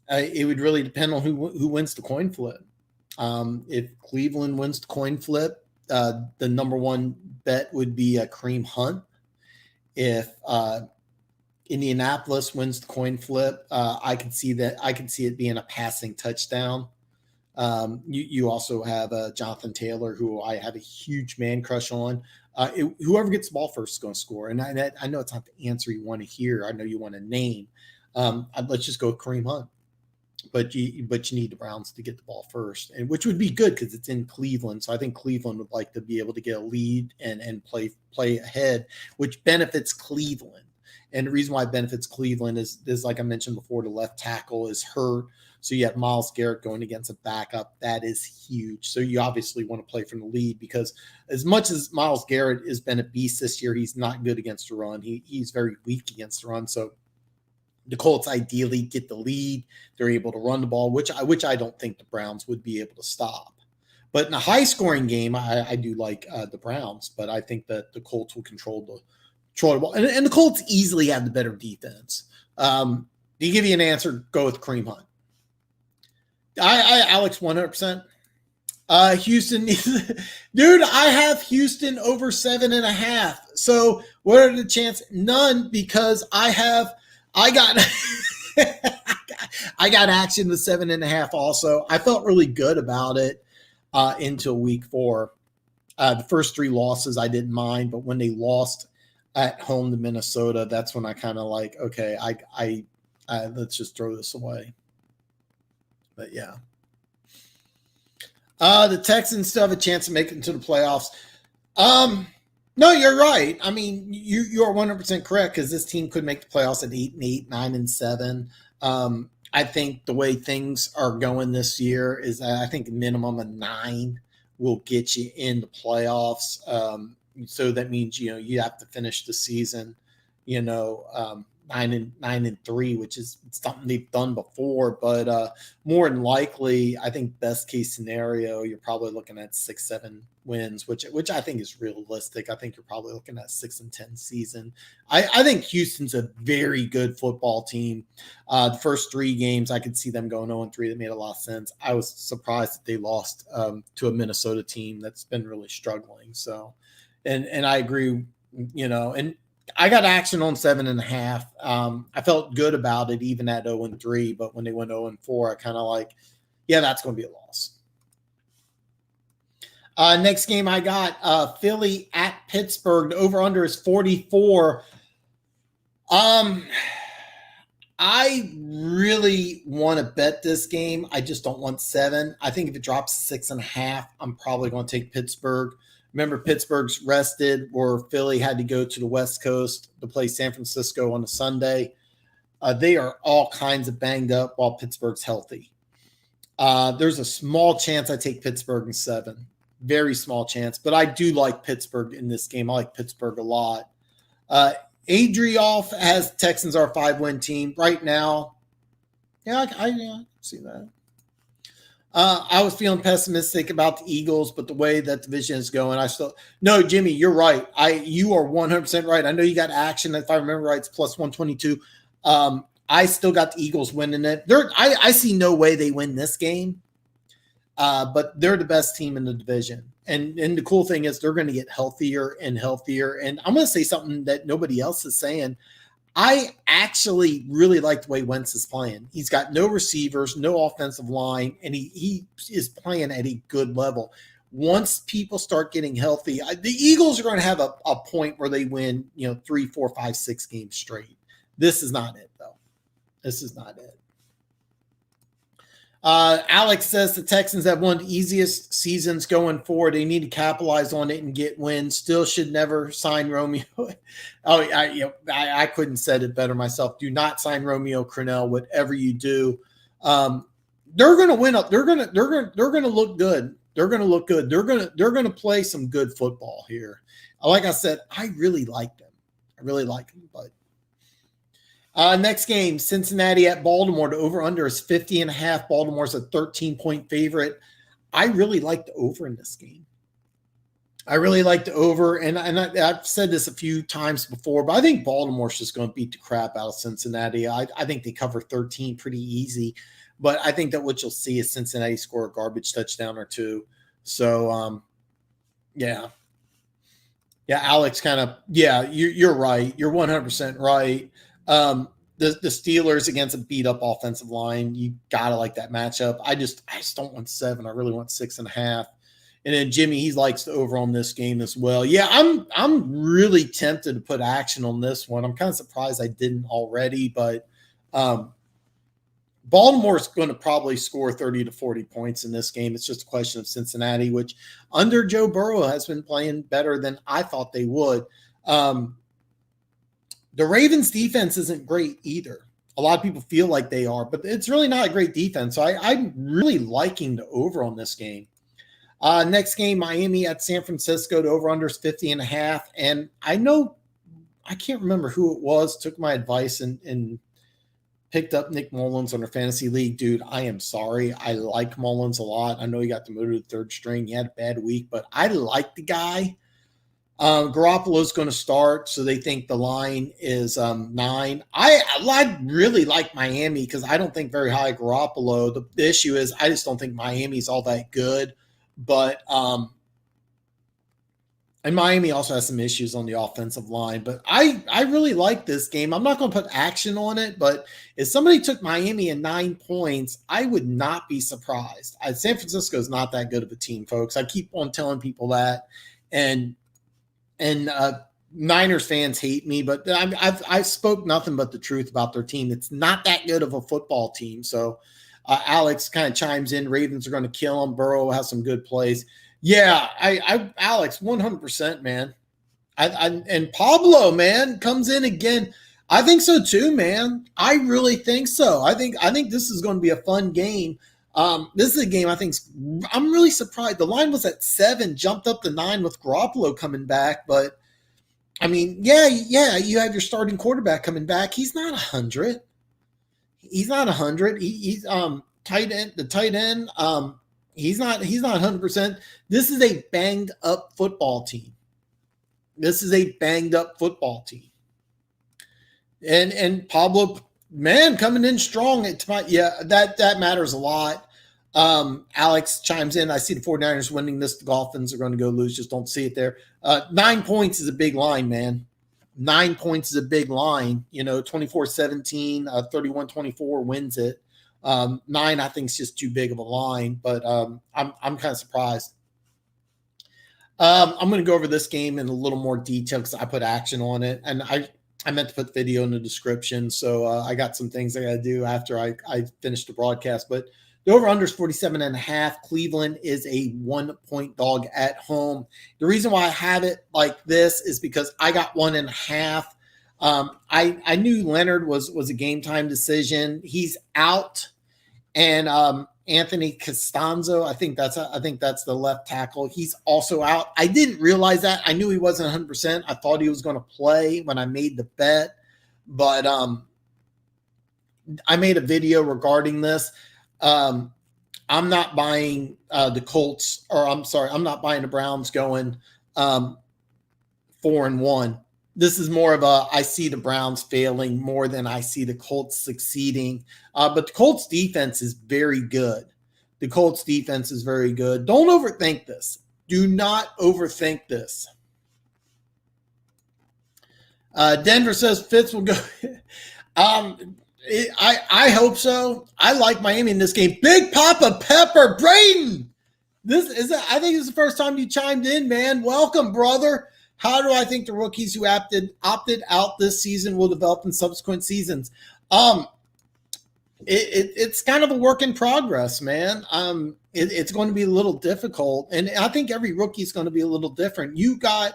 it would really depend on who wins the coin flip. If Cleveland wins the coin flip, the number one bet would be Kareem Hunt. If Indianapolis wins the coin flip, I could see that. I could see it being a passing touchdown. You also have Jonathan Taylor, who I have a huge man crush on. Whoever gets the ball first is going to score. And I know it's not the answer you want to hear. I know you want to name. Let's just go with Kareem Hunt. but you need the Browns to get the ball first, and which would be good because it's in Cleveland. So I think Cleveland would like to be able to get a lead and play ahead, which benefits Cleveland. And the reason why it benefits Cleveland is like I mentioned before, the left tackle is hurt. So you have Myles Garrett going against a backup. That is huge. So you obviously want to play from the lead because as much as Myles Garrett has been a beast this year, he's not good against the run. He's very weak against the run. So the Colts ideally get the lead. They're able to run the ball, which I don't think the Browns would be able to stop. But in a high-scoring game, I do like the Browns, but I think that the Colts will control the ball. And the Colts easily have the better defense. To give you an answer, go with Kareem Hunt. Alex, 100%. Houston, dude, I have Houston over 7.5. So what are the chances? None, because I got I got action with 7.5 also. I felt really good about it until week 4. The first 3 losses I didn't mind, but when they lost at home to Minnesota, that's when I kind of like, okay, I let's just throw this away. But yeah. The Texans still have a chance to make it into the playoffs. No, you're right. I mean, you are 100% correct because this team could make the playoffs at 8-8, 9-7. I think the way things are going this year is I think a minimum of 9 will get you in the playoffs. So that means you have to finish the season, 9-3, which is something they've done before. But more than likely, I think best case scenario, you're probably looking at 6-7 wins, which I think is realistic. I think you're probably looking at 6-10 season. I think Houston's a very good football team. The first 3 games, I could see them going 0-3. That made a lot of sense. I was surprised that they lost to a Minnesota team that's been really struggling. So, and I agree, and I got action on 7.5. I felt good about it even at 0-3, but when they went 0-4, I kind of like, yeah, that's going to be a loss. Next game I got Philly at Pittsburgh. The over-under is 44. I really want to bet this game. I just don't want 7. I think if it drops to 6.5, I'm probably going to take Pittsburgh. Remember, Pittsburgh's rested, or Philly had to go to the West Coast to play San Francisco on a Sunday. They are all kinds of banged up while Pittsburgh's healthy. There's a small chance I take Pittsburgh in 7. Very small chance, but I do like Pittsburgh in this game. I like Pittsburgh a lot. Adrioff has Texans are a 5-win team right now. Yeah, I see that. I was feeling pessimistic about the Eagles, but the way that division is going, no, Jimmy, you're right. You are 100% right. I know you got action. If I remember right, it's plus 122. I still got the Eagles winning it. I see no way they win this game, but they're the best team in the division. And the cool thing is they're going to get healthier and healthier. And I'm going to say something that nobody else is saying. I actually really like the way Wentz is playing. He's got no receivers, no offensive line, and he is playing at a good level. Once people start getting healthy, the Eagles are going to have a point where they win, 3, 4, 5, 6 games straight. This is not it, though. This is not it. Alex says the Texans have one of the easiest seasons going forward. They need to capitalize on it and get wins. Still should never sign Romeo. I couldn't said it better myself. Do not sign Romeo Crennel. Whatever you do, they're going to win up. They're going to look good. They're going to look good. They're going to play some good football here. Like I said, I really like them. I really like them, but. Next game, Cincinnati at Baltimore. The over-under is 50.5. Baltimore's a 13-point favorite. I really like the over in this game. I really like the over, and I've said this a few times before, but I think Baltimore's just going to beat the crap out of Cincinnati. I think they cover 13 pretty easy, but I think that what you'll see is Cincinnati score a garbage touchdown or 2. So, yeah. Yeah, Alex you're right. You're 100% right. The Steelers against a beat up offensive line, you gotta like that matchup. I just don't want 7. I really want 6.5. And then Jimmy, he likes the over on this game as well. Yeah, I'm really tempted to put action on this one. I'm kind of surprised I didn't already, but Baltimore's going to probably score 30 to 40 points in this game. It's just a question of Cincinnati, which under Joe Burrow has been playing better than I thought they would. The Ravens defense isn't great either. A lot of people feel like they are, but it's really not a great defense. So I'm really liking the over on this game. Next game, Miami at San Francisco. The over-under is 50.5. And I know, I can't remember who it was, took my advice and picked up Nick Mullins on their fantasy league. Dude, I am sorry. I like Mullins a lot. I know he got demoted to third string. He had a bad week, but I like the guy. Garoppolo's going to start, so they think the line is 9. I really like Miami because I don't think very high Garoppolo. The issue is I just don't think Miami's all that good. But and Miami also has some issues on the offensive line. But I really like this game. I'm not going to put action on it, but if somebody took Miami in 9 points, I would not be surprised. San Francisco is not that good of a team, folks. I keep on telling people that, and Niners fans hate me, but I've spoke nothing but the truth about their team. It's not that good of a football team. So Alex kind of chimes in. Ravens are going to kill them. Burrow has some good plays. Yeah, Alex, 100%, man. And Pablo, man, comes in again. I think so too, man. I really think so. I think this is going to be a fun game. This is a game I'm really surprised. The line was at 7, jumped up to 9 with Garoppolo coming back. But, I mean, yeah, you have your starting quarterback coming back. He's not 100. He's not 100. He's tight end. The tight end. He's not 100%. This is a banged up football team. And Pablo, man, coming in strong. That matters a lot. Alex chimes in. I see the 49ers winning this. The Dolphins are going to go lose. Just don't see it there. 9 points is a big line, man. 9 points is a big line. 24-17, 31-24 wins it. 9, I think, is just too big of a line, but I'm kind of surprised. I'm going to go over this game in a little more detail because I put action on it, and I meant to put video in the description, so I got some things I got to do after I finish the broadcast. But the over-under is 47.5. Cleveland is a 1-point dog at home. The reason why I have it like this is because I got 1.5. I knew Leonard was a game time decision. He's out, and Anthony Costanzo, I think that's the left tackle. He's also out. I didn't realize that. I knew he wasn't 100%. I thought he was going to play when I made the bet, but I made a video regarding this. I'm not buying the Colts, or I'm not buying the Browns going 4-1. This is more of I see the Browns failing more than I see the Colts succeeding. But the Colts defense is very good. Don't overthink this. Do not overthink this. Denver says Fitz will go. I hope so. I like Miami in this game. Big Papa Pepper Braden. I think this is the first time you chimed in, man. Welcome, brother. How do I think the rookies who opted out this season will develop in subsequent seasons? It's kind of a work in progress, man. It's going to be a little difficult, and I think every rookie is going to be a little different. You got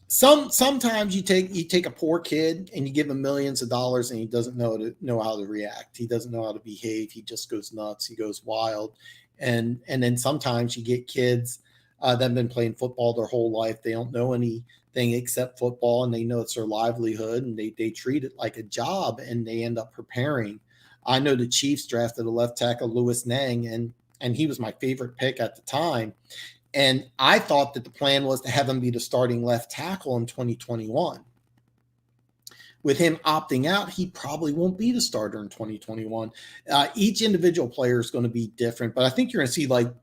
sometimes you take a poor kid and you give him millions of dollars, and he doesn't know how to react. He doesn't know how to behave. He just goes nuts. He goes wild, and then sometimes you get kids that have been playing football their whole life. They don't know anything except football, and they know it's their livelihood, and they treat it like a job, and they end up preparing. I know the Chiefs drafted a left tackle, Louis Nang, and he was my favorite pick at the time. And I thought that the plan was to have him be the starting left tackle in 2021. With him opting out, he probably won't be the starter in 2021. Each individual player is going to be different, but I think you're going to see like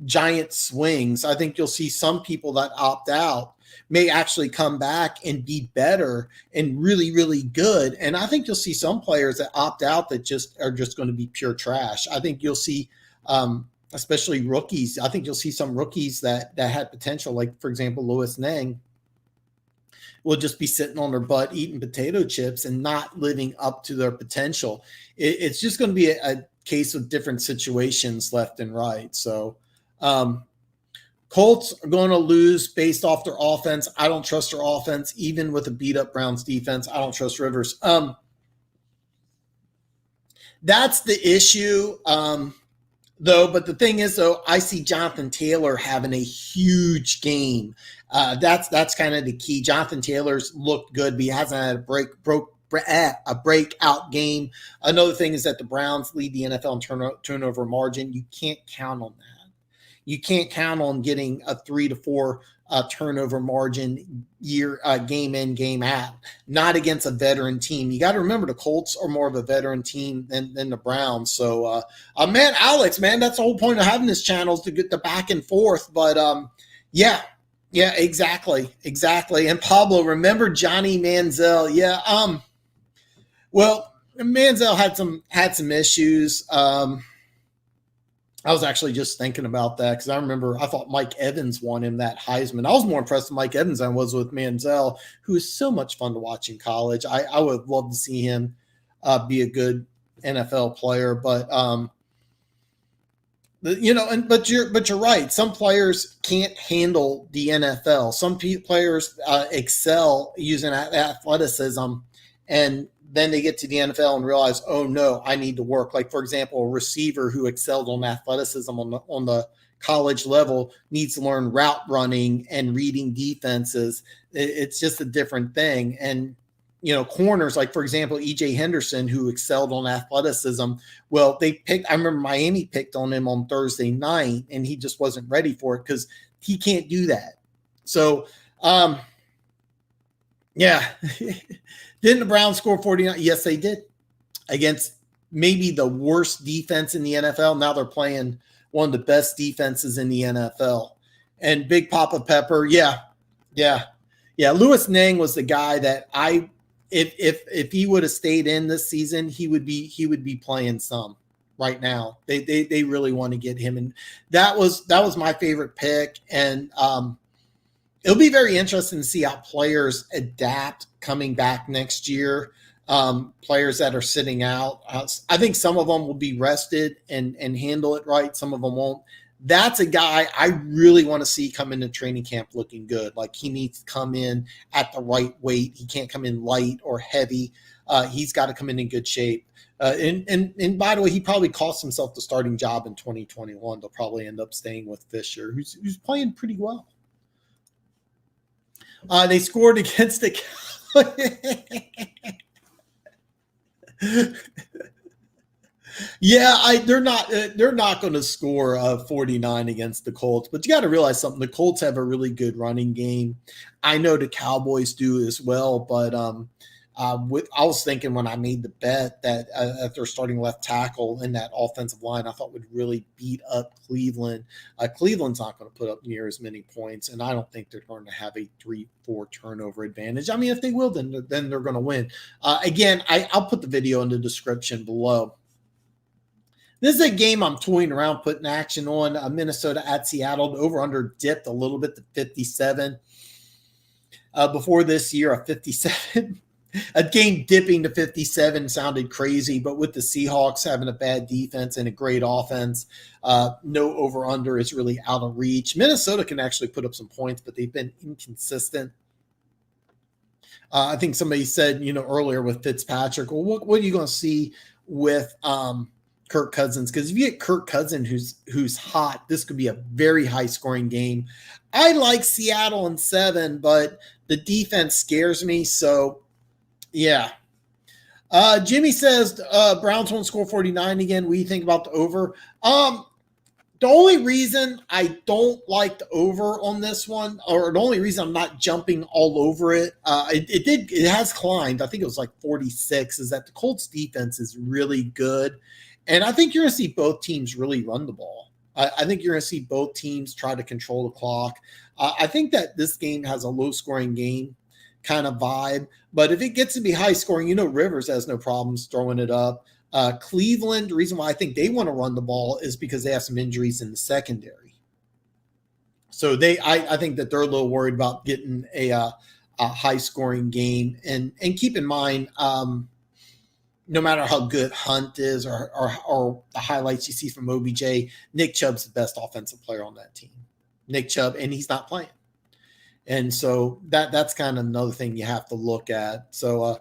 giant swings. I think you'll see some people that opt out may actually come back and be better and really, really good. And I think you'll see some players that opt out that are just going to be pure trash. I think you'll see, especially rookies. I think you'll see some rookies that had potential, like, for example, Louis Nang. will just be sitting on their butt eating potato chips and not living up to their potential. It's just going to be a case of different situations left and right. So Colts are going to lose based off their offense. I don't trust their offense, even with a beat up Browns defense. I don't trust Rivers. That's the issue, though. But the thing is, though, I see Jonathan Taylor having a huge game. That's kind of the key. Jonathan Taylor's looked good, but he hasn't had a breakout game. Another thing is that the Browns lead the NFL in turnover margin. You can't count on that. You can't count on getting a 3 to 4 turnover margin game in, game out. Not against a veteran team. You got to remember the Colts are more of a veteran team than the Browns. So, man, Alex, man, that's the whole point of having this channel is to get the back and forth. But yeah, exactly. And Pablo, remember Johnny Manziel? Yeah. Well, Manziel had some issues. I was actually just thinking about that because I thought Mike Evans won him that Heisman. I was more impressed with Mike Evans than I was with Manziel, who is so much fun to watch in college. I would love to see him be a good NFL player, but but you're right. Some players can't handle the NFL. Some players excel using athleticism, and then they get to the NFL and realize, oh no, I need to work. Like, for example, a receiver who excelled on athleticism on the college level needs to learn route running and reading defenses. It's just a different thing. And, corners, like, for example, EJ Henderson, who excelled on athleticism. Well, I remember Miami picked on him on Thursday night, and he just wasn't ready for it because he can't do that. So, yeah. Didn't the Browns score 49? Yes, they did. Against maybe the worst defense in the NFL. Now they're playing one of the best defenses in the NFL. And Big Papa Pepper, yeah. Louis Nang was the guy that if he would have stayed in this season, he would be playing some right now. They really want to get him, and that was my favorite pick. And it'll be very interesting to see how players adapt coming back next year. Players that are sitting out. I think some of them will be rested and handle it right. Some of them won't. That's a guy I really want to see come into training camp looking good. Like, he needs to come in at the right weight. He can't come in light or heavy. He's got to come in good shape. And by the way, he probably cost himself the starting job in 2021. They'll probably end up staying with Fisher, who's playing pretty well. They scored against the Yeah, they're not going to score 49 against the Colts, but you got to realize something. The Colts have a really good running game. I know the Cowboys do as well, but I was thinking when I made the bet that their starting left tackle in that offensive line, I thought would really beat up Cleveland. Cleveland's not going to put up near as many points, and I don't think they're going to have a 3-4 turnover advantage. I mean, if they will, then they're going to win. Again, I'll put the video in the description below. This is a game I'm toying around putting action on. Minnesota at Seattle. The over-under dipped a little bit to 57. Before this year, a 57. A game dipping to 57 sounded crazy, but with the Seahawks having a bad defense and a great offense, no over-under is really out of reach. Minnesota can actually put up some points, but they've been inconsistent. I think somebody said, earlier with Fitzpatrick, well, what are you going to see with Kirk Cousins? Because if you get Kirk Cousins who's hot, this could be a very high-scoring game. I like Seattle in 7, but the defense scares me, so yeah. Jimmy says Browns won't score 49 again. What do you think about the over? The only reason I don't like the over on this one, or the only reason I'm not jumping all over it, it has climbed. I think it was like 46, is that the Colts defense is really good. And I think you're going to see both teams really run the ball. I think you're going to see both teams try to control the clock. I think that this game has a low-scoring game kind of vibe. But if it gets to be high scoring, Rivers has no problems throwing it up. Cleveland, the reason why I think they want to run the ball is because they have some injuries in the secondary. So I think that they're a little worried about getting a high scoring game. And keep in mind, no matter how good Hunt is or the highlights you see from OBJ, Nick Chubb's the best offensive player on that team. Nick Chubb, and he's not playing. And so that's kind of another thing you have to look at. So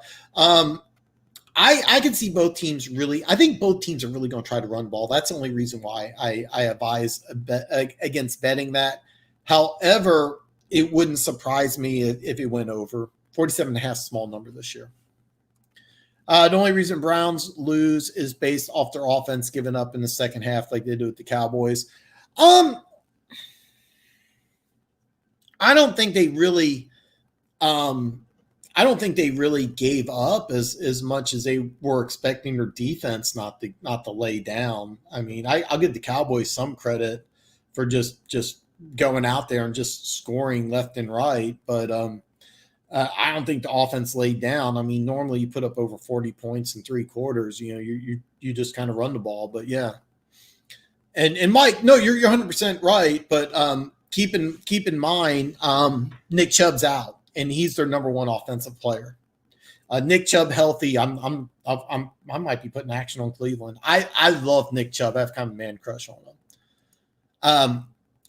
I can see both teams really. I think both teams are really going to try to run ball. That's the only reason why I advise against betting that. However, it wouldn't surprise me if it went over 47.5 small number this year. The only reason Browns lose is based off their offense giving up in the second half, like they do with the Cowboys. I don't think they really gave up as much as they were expecting their defense not to lay down. I mean, I'll give the Cowboys some credit for just going out there and just scoring left and right, but I don't think the offense laid down. I mean, normally you put up over 40 points in 3 quarters. You know, you just kind of run the ball, but yeah. And Mike, no, you're 100% right, but keep in mind, Nick Chubb's out, and he's their number 1 offensive player. Nick Chubb healthy. I might be putting action on Cleveland. I love Nick Chubb. I have kind of a man crush on him.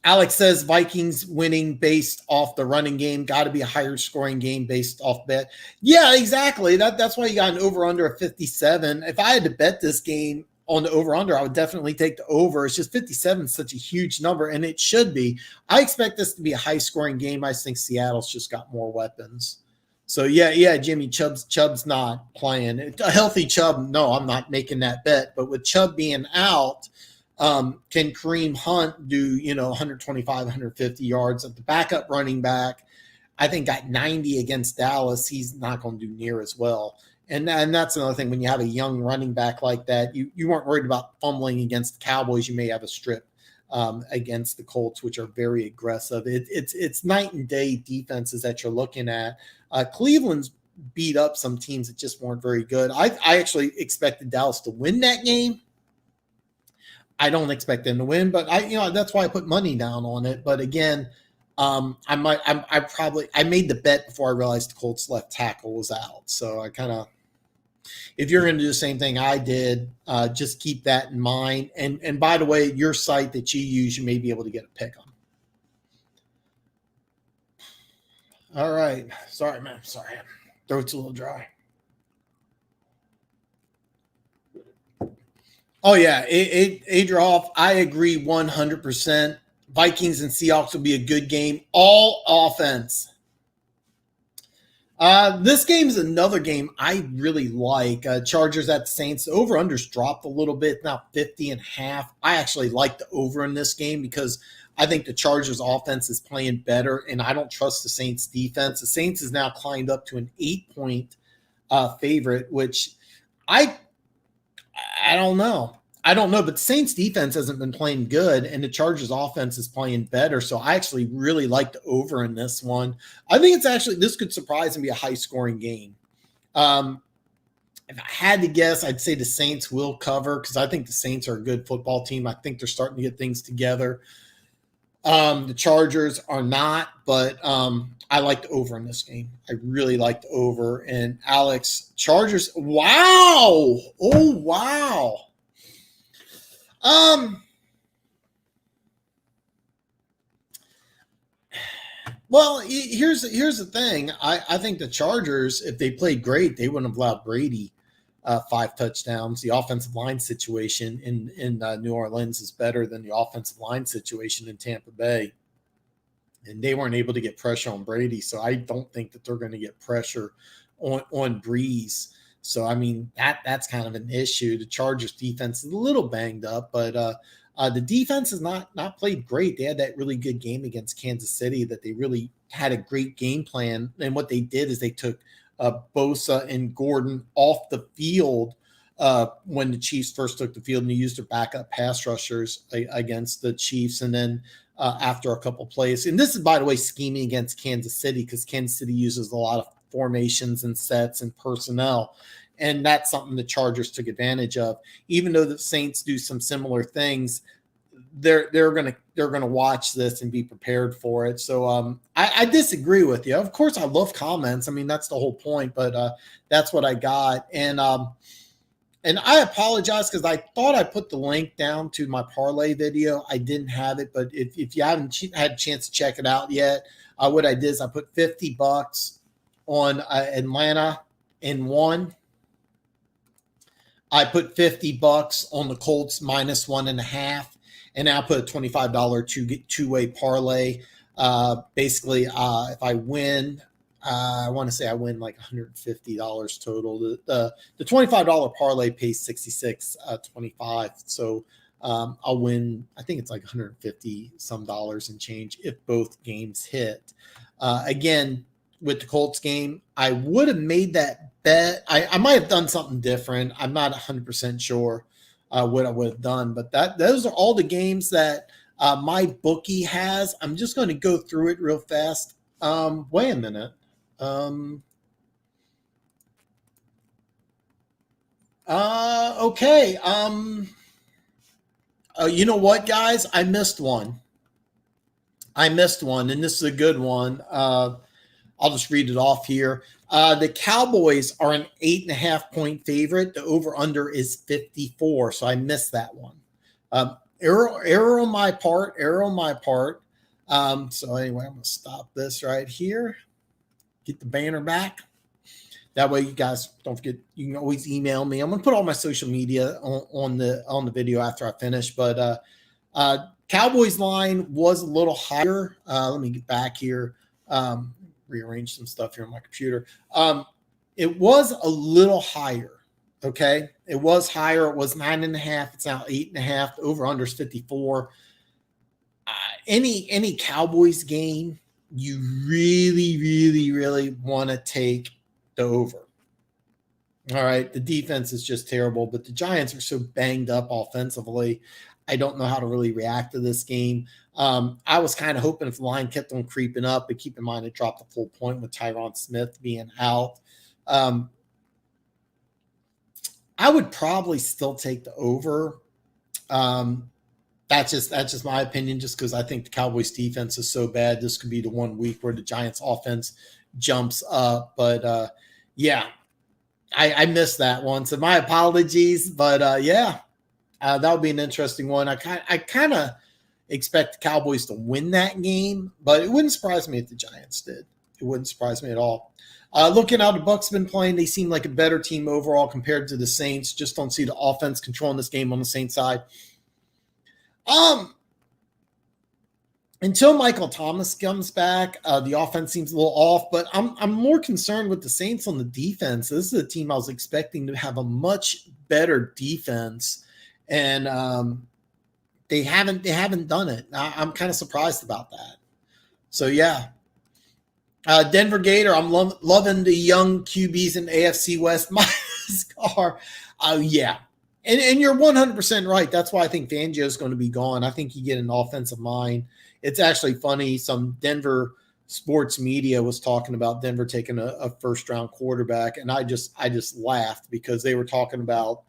Alex says Vikings winning based off the running game. Got to be a higher scoring game based off bet. Yeah, exactly. That's why you got an over under of 57. If I had to bet this game on the over under, I would definitely take the over. It's just 57 is such a huge number, and it should be. I expect this to be a high scoring game. I think Seattle's just got more weapons. So yeah, Jimmy, Chubb's not playing. A healthy Chubb, no, I'm not making that bet. But with Chubb being out, can Kareem Hunt do 125, 150 yards at the backup running back? I think got 90 against Dallas. He's not going to do near as well. And that's another thing. When you have a young running back like that, you weren't worried about fumbling against the Cowboys. You may have a strip against the Colts, which are very aggressive. It's night and day defenses that you're looking at. Cleveland's beat up some teams that just weren't very good. I actually expected Dallas to win that game. I don't expect them to win, but that's why I put money down on it. But again, I made the bet before I realized the Colts left tackle was out. So I kind of, if you're going to do the same thing I did, just keep that in mind. And by the way, your site that you use, you may be able to get a pick on. All right. Sorry, man. Sorry. Throat's a little dry. Oh, yeah. Adroff, I agree 100%. Vikings and Seahawks will be a good game. All offense. This game is another game I really like. Chargers at the Saints. The over-unders dropped a little bit, now 50.5. I actually like the over in this game because I think the Chargers offense is playing better, and I don't trust the Saints defense. The Saints has now climbed up to an 8-point favorite, which I don't know. But the Saints defense hasn't been playing good, and the Chargers offense is playing better. So I actually really like the over in this one. I think this could surprise and be a high scoring game. If I had to guess, I'd say the Saints will cover because I think the Saints are a good football team. I think they're starting to get things together. The Chargers are not, but I like the over in this game. I really like the over. And Alex, Chargers, wow. Oh, wow. Well, here's the thing. I think the Chargers, if they played great, they wouldn't have allowed Brady 5 touchdowns. The offensive line situation in New Orleans is better than the offensive line situation in Tampa Bay. And they weren't able to get pressure on Brady. So I don't think that they're going to get pressure on Breeze. So, I mean, that's kind of an issue. The Chargers defense is a little banged up, but the defense has not played great. They had that really good game against Kansas City that they really had a great game plan. And what they did is they took Bosa and Gordon off the field when the Chiefs first took the field, and they used their backup pass rushers against the Chiefs. And then after a couple plays, and this is, by the way, scheming against Kansas City because Kansas City uses a lot of formations and sets and personnel. And that's something the Chargers took advantage of. Even though the Saints do some similar things, they're gonna watch this and be prepared for it. So I disagree with you. Of course, I love comments. I mean, that's the whole point. But that's what I got, and I apologize because I thought I put the link down to my parlay video. I didn't have it, but if you haven't had a chance to check it out yet, what I did is I put $50 on Atlanta in one. I put $50 on the Colts minus 1.5, and now I put a $25 two-way parlay. Basically, if I win, I want to say I win like $150 total. The $25 parlay pays $66.25. So I'll win. I think it's like $150 some dollars and change if both games hit. Again, with the Colts game, I would have made that bet. I might have done something different. I'm not 100% sure what I would have done, but those are all the games that my bookie has. I'm just going to go through it real fast. Wait a minute. Okay. You know what, guys? I missed one, and this is a good one. I'll just read it off here. The Cowboys are an 8.5 point favorite. The over-under is 54. So I missed that one. Error on my part. So anyway, I'm going to stop this right here. Get the banner back. That way you guys don't forget, you can always email me. I'm going to put all my social media on the video after I finish. But Cowboys line was a little higher. Let me get back here. Rearrange some stuff here on my computer. It was a little higher. Okay. It was higher. It was 9.5. It's now 8.5. Over under is 54. Any Cowboys game, you really, really, really want to take the over. All right. The defense is just terrible, but the Giants are so banged up offensively. I don't know how to really react to this game. I was kind of hoping if the line kept on creeping up, but keep in mind it dropped a full point with Tyron Smith being out. I would probably still take the over. That's just my opinion, just because I think the Cowboys defense is so bad. This could be the one week where the Giants offense jumps up. But yeah, I missed that one. So my apologies. But yeah, that would be an interesting one. I kind of expect the Cowboys to win that game, but it wouldn't surprise me if the Giants did. It wouldn't surprise me at all. Looking how the Bucs been playing, they seem like a better team overall compared to the Saints. Just don't see the offense controlling this game on the Saints side. Until Michael Thomas comes back, the offense seems a little off, but I'm more concerned with the Saints on the defense. This is a team I was expecting to have a much better defense, and they haven't done it. I'm kind of surprised about that. So yeah, Denver Gator. I'm loving the young QBs in AFC West. Minus Carr. Yeah. And you're 100% right. That's why I think Fangio is going to be gone. I think you get an offensive mind. It's actually funny. Some Denver sports media was talking about Denver taking a first-round quarterback, and I just laughed because they were talking about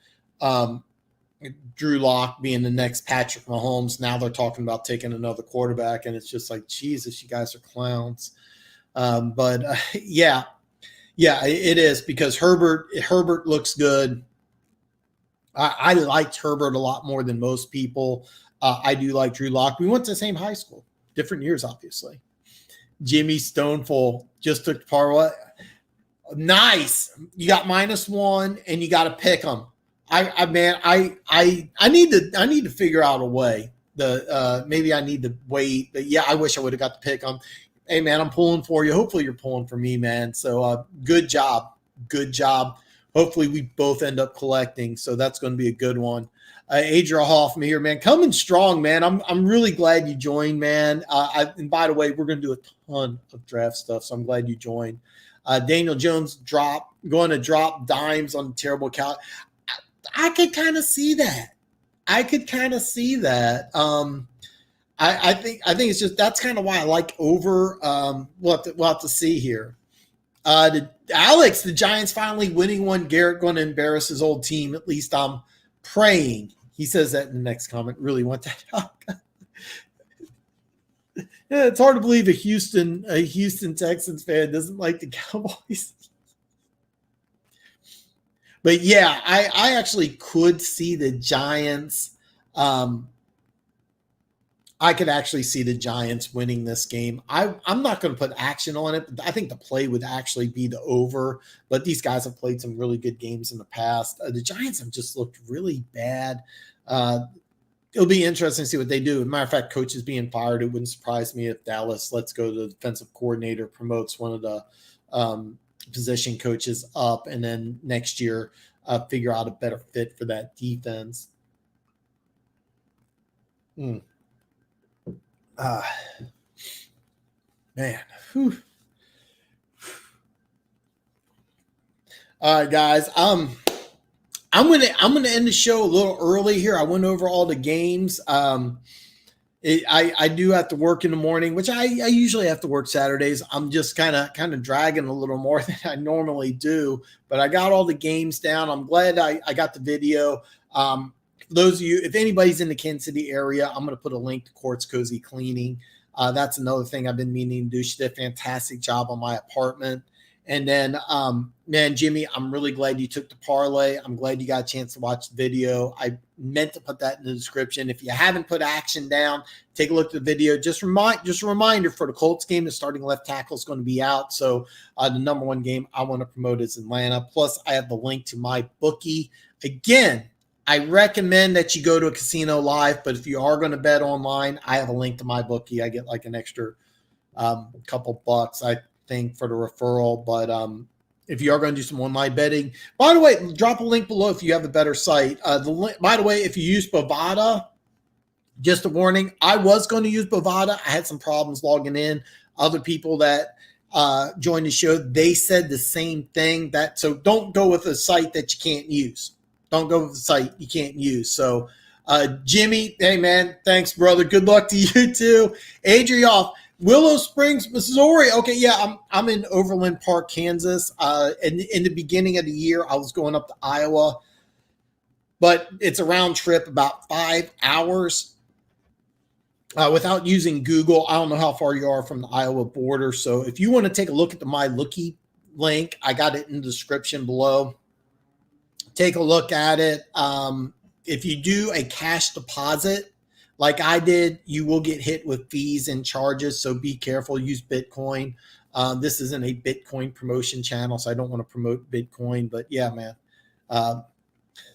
Drew Lock being the next Patrick Mahomes. Now they're talking about taking another quarterback, and it's just like, Jesus, you guys are clowns. But yeah, it is, because Herbert looks good. I liked Herbert a lot more than most people. I do like Drew Lock. We went to the same high school, different years, obviously. Jimmy Stoneful just took parlay. Nice. You got -1, and you got to pick them. I need to figure out a way. Maybe I need to wait. But yeah, I wish I would have got to pick them. Hey man, I'm pulling for you. Hopefully you're pulling for me, man. So good job. Hopefully we both end up collecting. So that's going to be a good one. Adria Hoffman here, man, coming strong, man. I'm really glad you joined, man. And by the way, we're going to do a ton of draft stuff, so I'm glad you joined. Daniel Jones going to drop dimes on the terrible cow. I could kind of see that. I think it's just, that's kind of why I like over. We'll have to see here. The Giants finally winning one. Garrett going to embarrass his old team. At least I'm praying He says that in the next comment. Really want that out. Yeah, it's hard to believe a Houston Texans fan doesn't like the Cowboys. But yeah, I actually could see the Giants. I could actually see the Giants winning this game. I'm not going to put action on it, but I think the play would actually be the over. But these guys have played some really good games in the past. The Giants have just looked really bad. It'll be interesting to see what they do. As a matter of fact, coach is being fired. It wouldn't surprise me if Dallas lets go the defensive coordinator, promotes one of the position coaches up, and then next year figure out a better fit for that defense. Man. Whew. All right, guys. I'm gonna end the show a little early here. I went over all the games. I do have to work in the morning, which I usually have to work Saturdays. I'm just kind of dragging a little more than I normally do, but I got all the games down. I'm glad I got the video. For those of you, if anybody's in the Kansas City area, I'm going to put a link to Quartz Cozy Cleaning. That's another thing I've been meaning to do. She did a fantastic job on my apartment. And then, man, Jimmy, I'm really glad you took the parlay. I'm glad you got a chance to watch the video. I meant to put that in the description. If you haven't put action down, take a look at the video. Just a reminder for the Colts game, the starting left tackle is going to be out. So the number one game I want to promote is Atlanta. Plus, I have the link to my bookie. Again, I recommend that you go to a casino live, but if you are going to bet online, I have a link to my bookie. I get like an extra couple bucks, I think, for the referral. But if you are going to do some online betting, by the way, drop a link below if you have a better site. By the way, if you use Bovada, just a warning, I was going to use Bovada. I had some problems logging in. Other people that joined the show, they said the same thing. So don't go with a site that you can't use. Don't go with the site you can't use. So, Jimmy, hey, man, thanks, brother. Good luck to you, too. Adrioff, Willow Springs, Missouri. Okay, yeah, I'm in Overland Park, Kansas. In the beginning of the year, I was going up to Iowa. But it's a round trip, about 5 hours. Without using Google, I don't know how far you are from the Iowa border. So if you want to take a look at the My Lookie link, I got it in the description below. Take a look at it. If you do a cash deposit like I did, you will get hit with fees and charges. So be careful. Use Bitcoin. This isn't a Bitcoin promotion channel, so I don't want to promote Bitcoin. But yeah, man.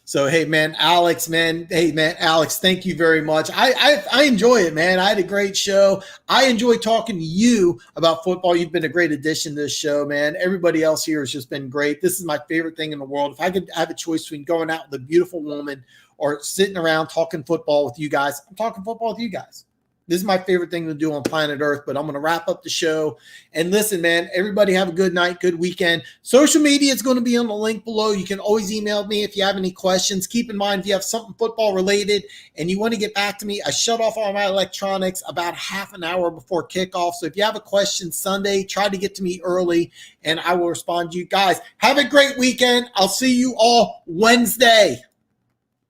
So, hey, man, Alex, thank you very much. I enjoy it, man. I had a great show. I enjoy talking to you about football. You've been a great addition to this show, man. Everybody else here has just been great. This is my favorite thing in the world. If I could have a choice between going out with a beautiful woman or sitting around talking football with you guys, I'm talking football with you guys. This is my favorite thing to do on planet Earth, but I'm going to wrap up the show. And listen, man, everybody have a good night, good weekend. Social media is going to be on the link below. You can always email me if you have any questions. Keep in mind, if you have something football related and you want to get back to me, I shut off all my electronics about half an hour before kickoff. So if you have a question Sunday, try to get to me early and I will respond to you guys. Have a great weekend. I'll see you all Wednesday.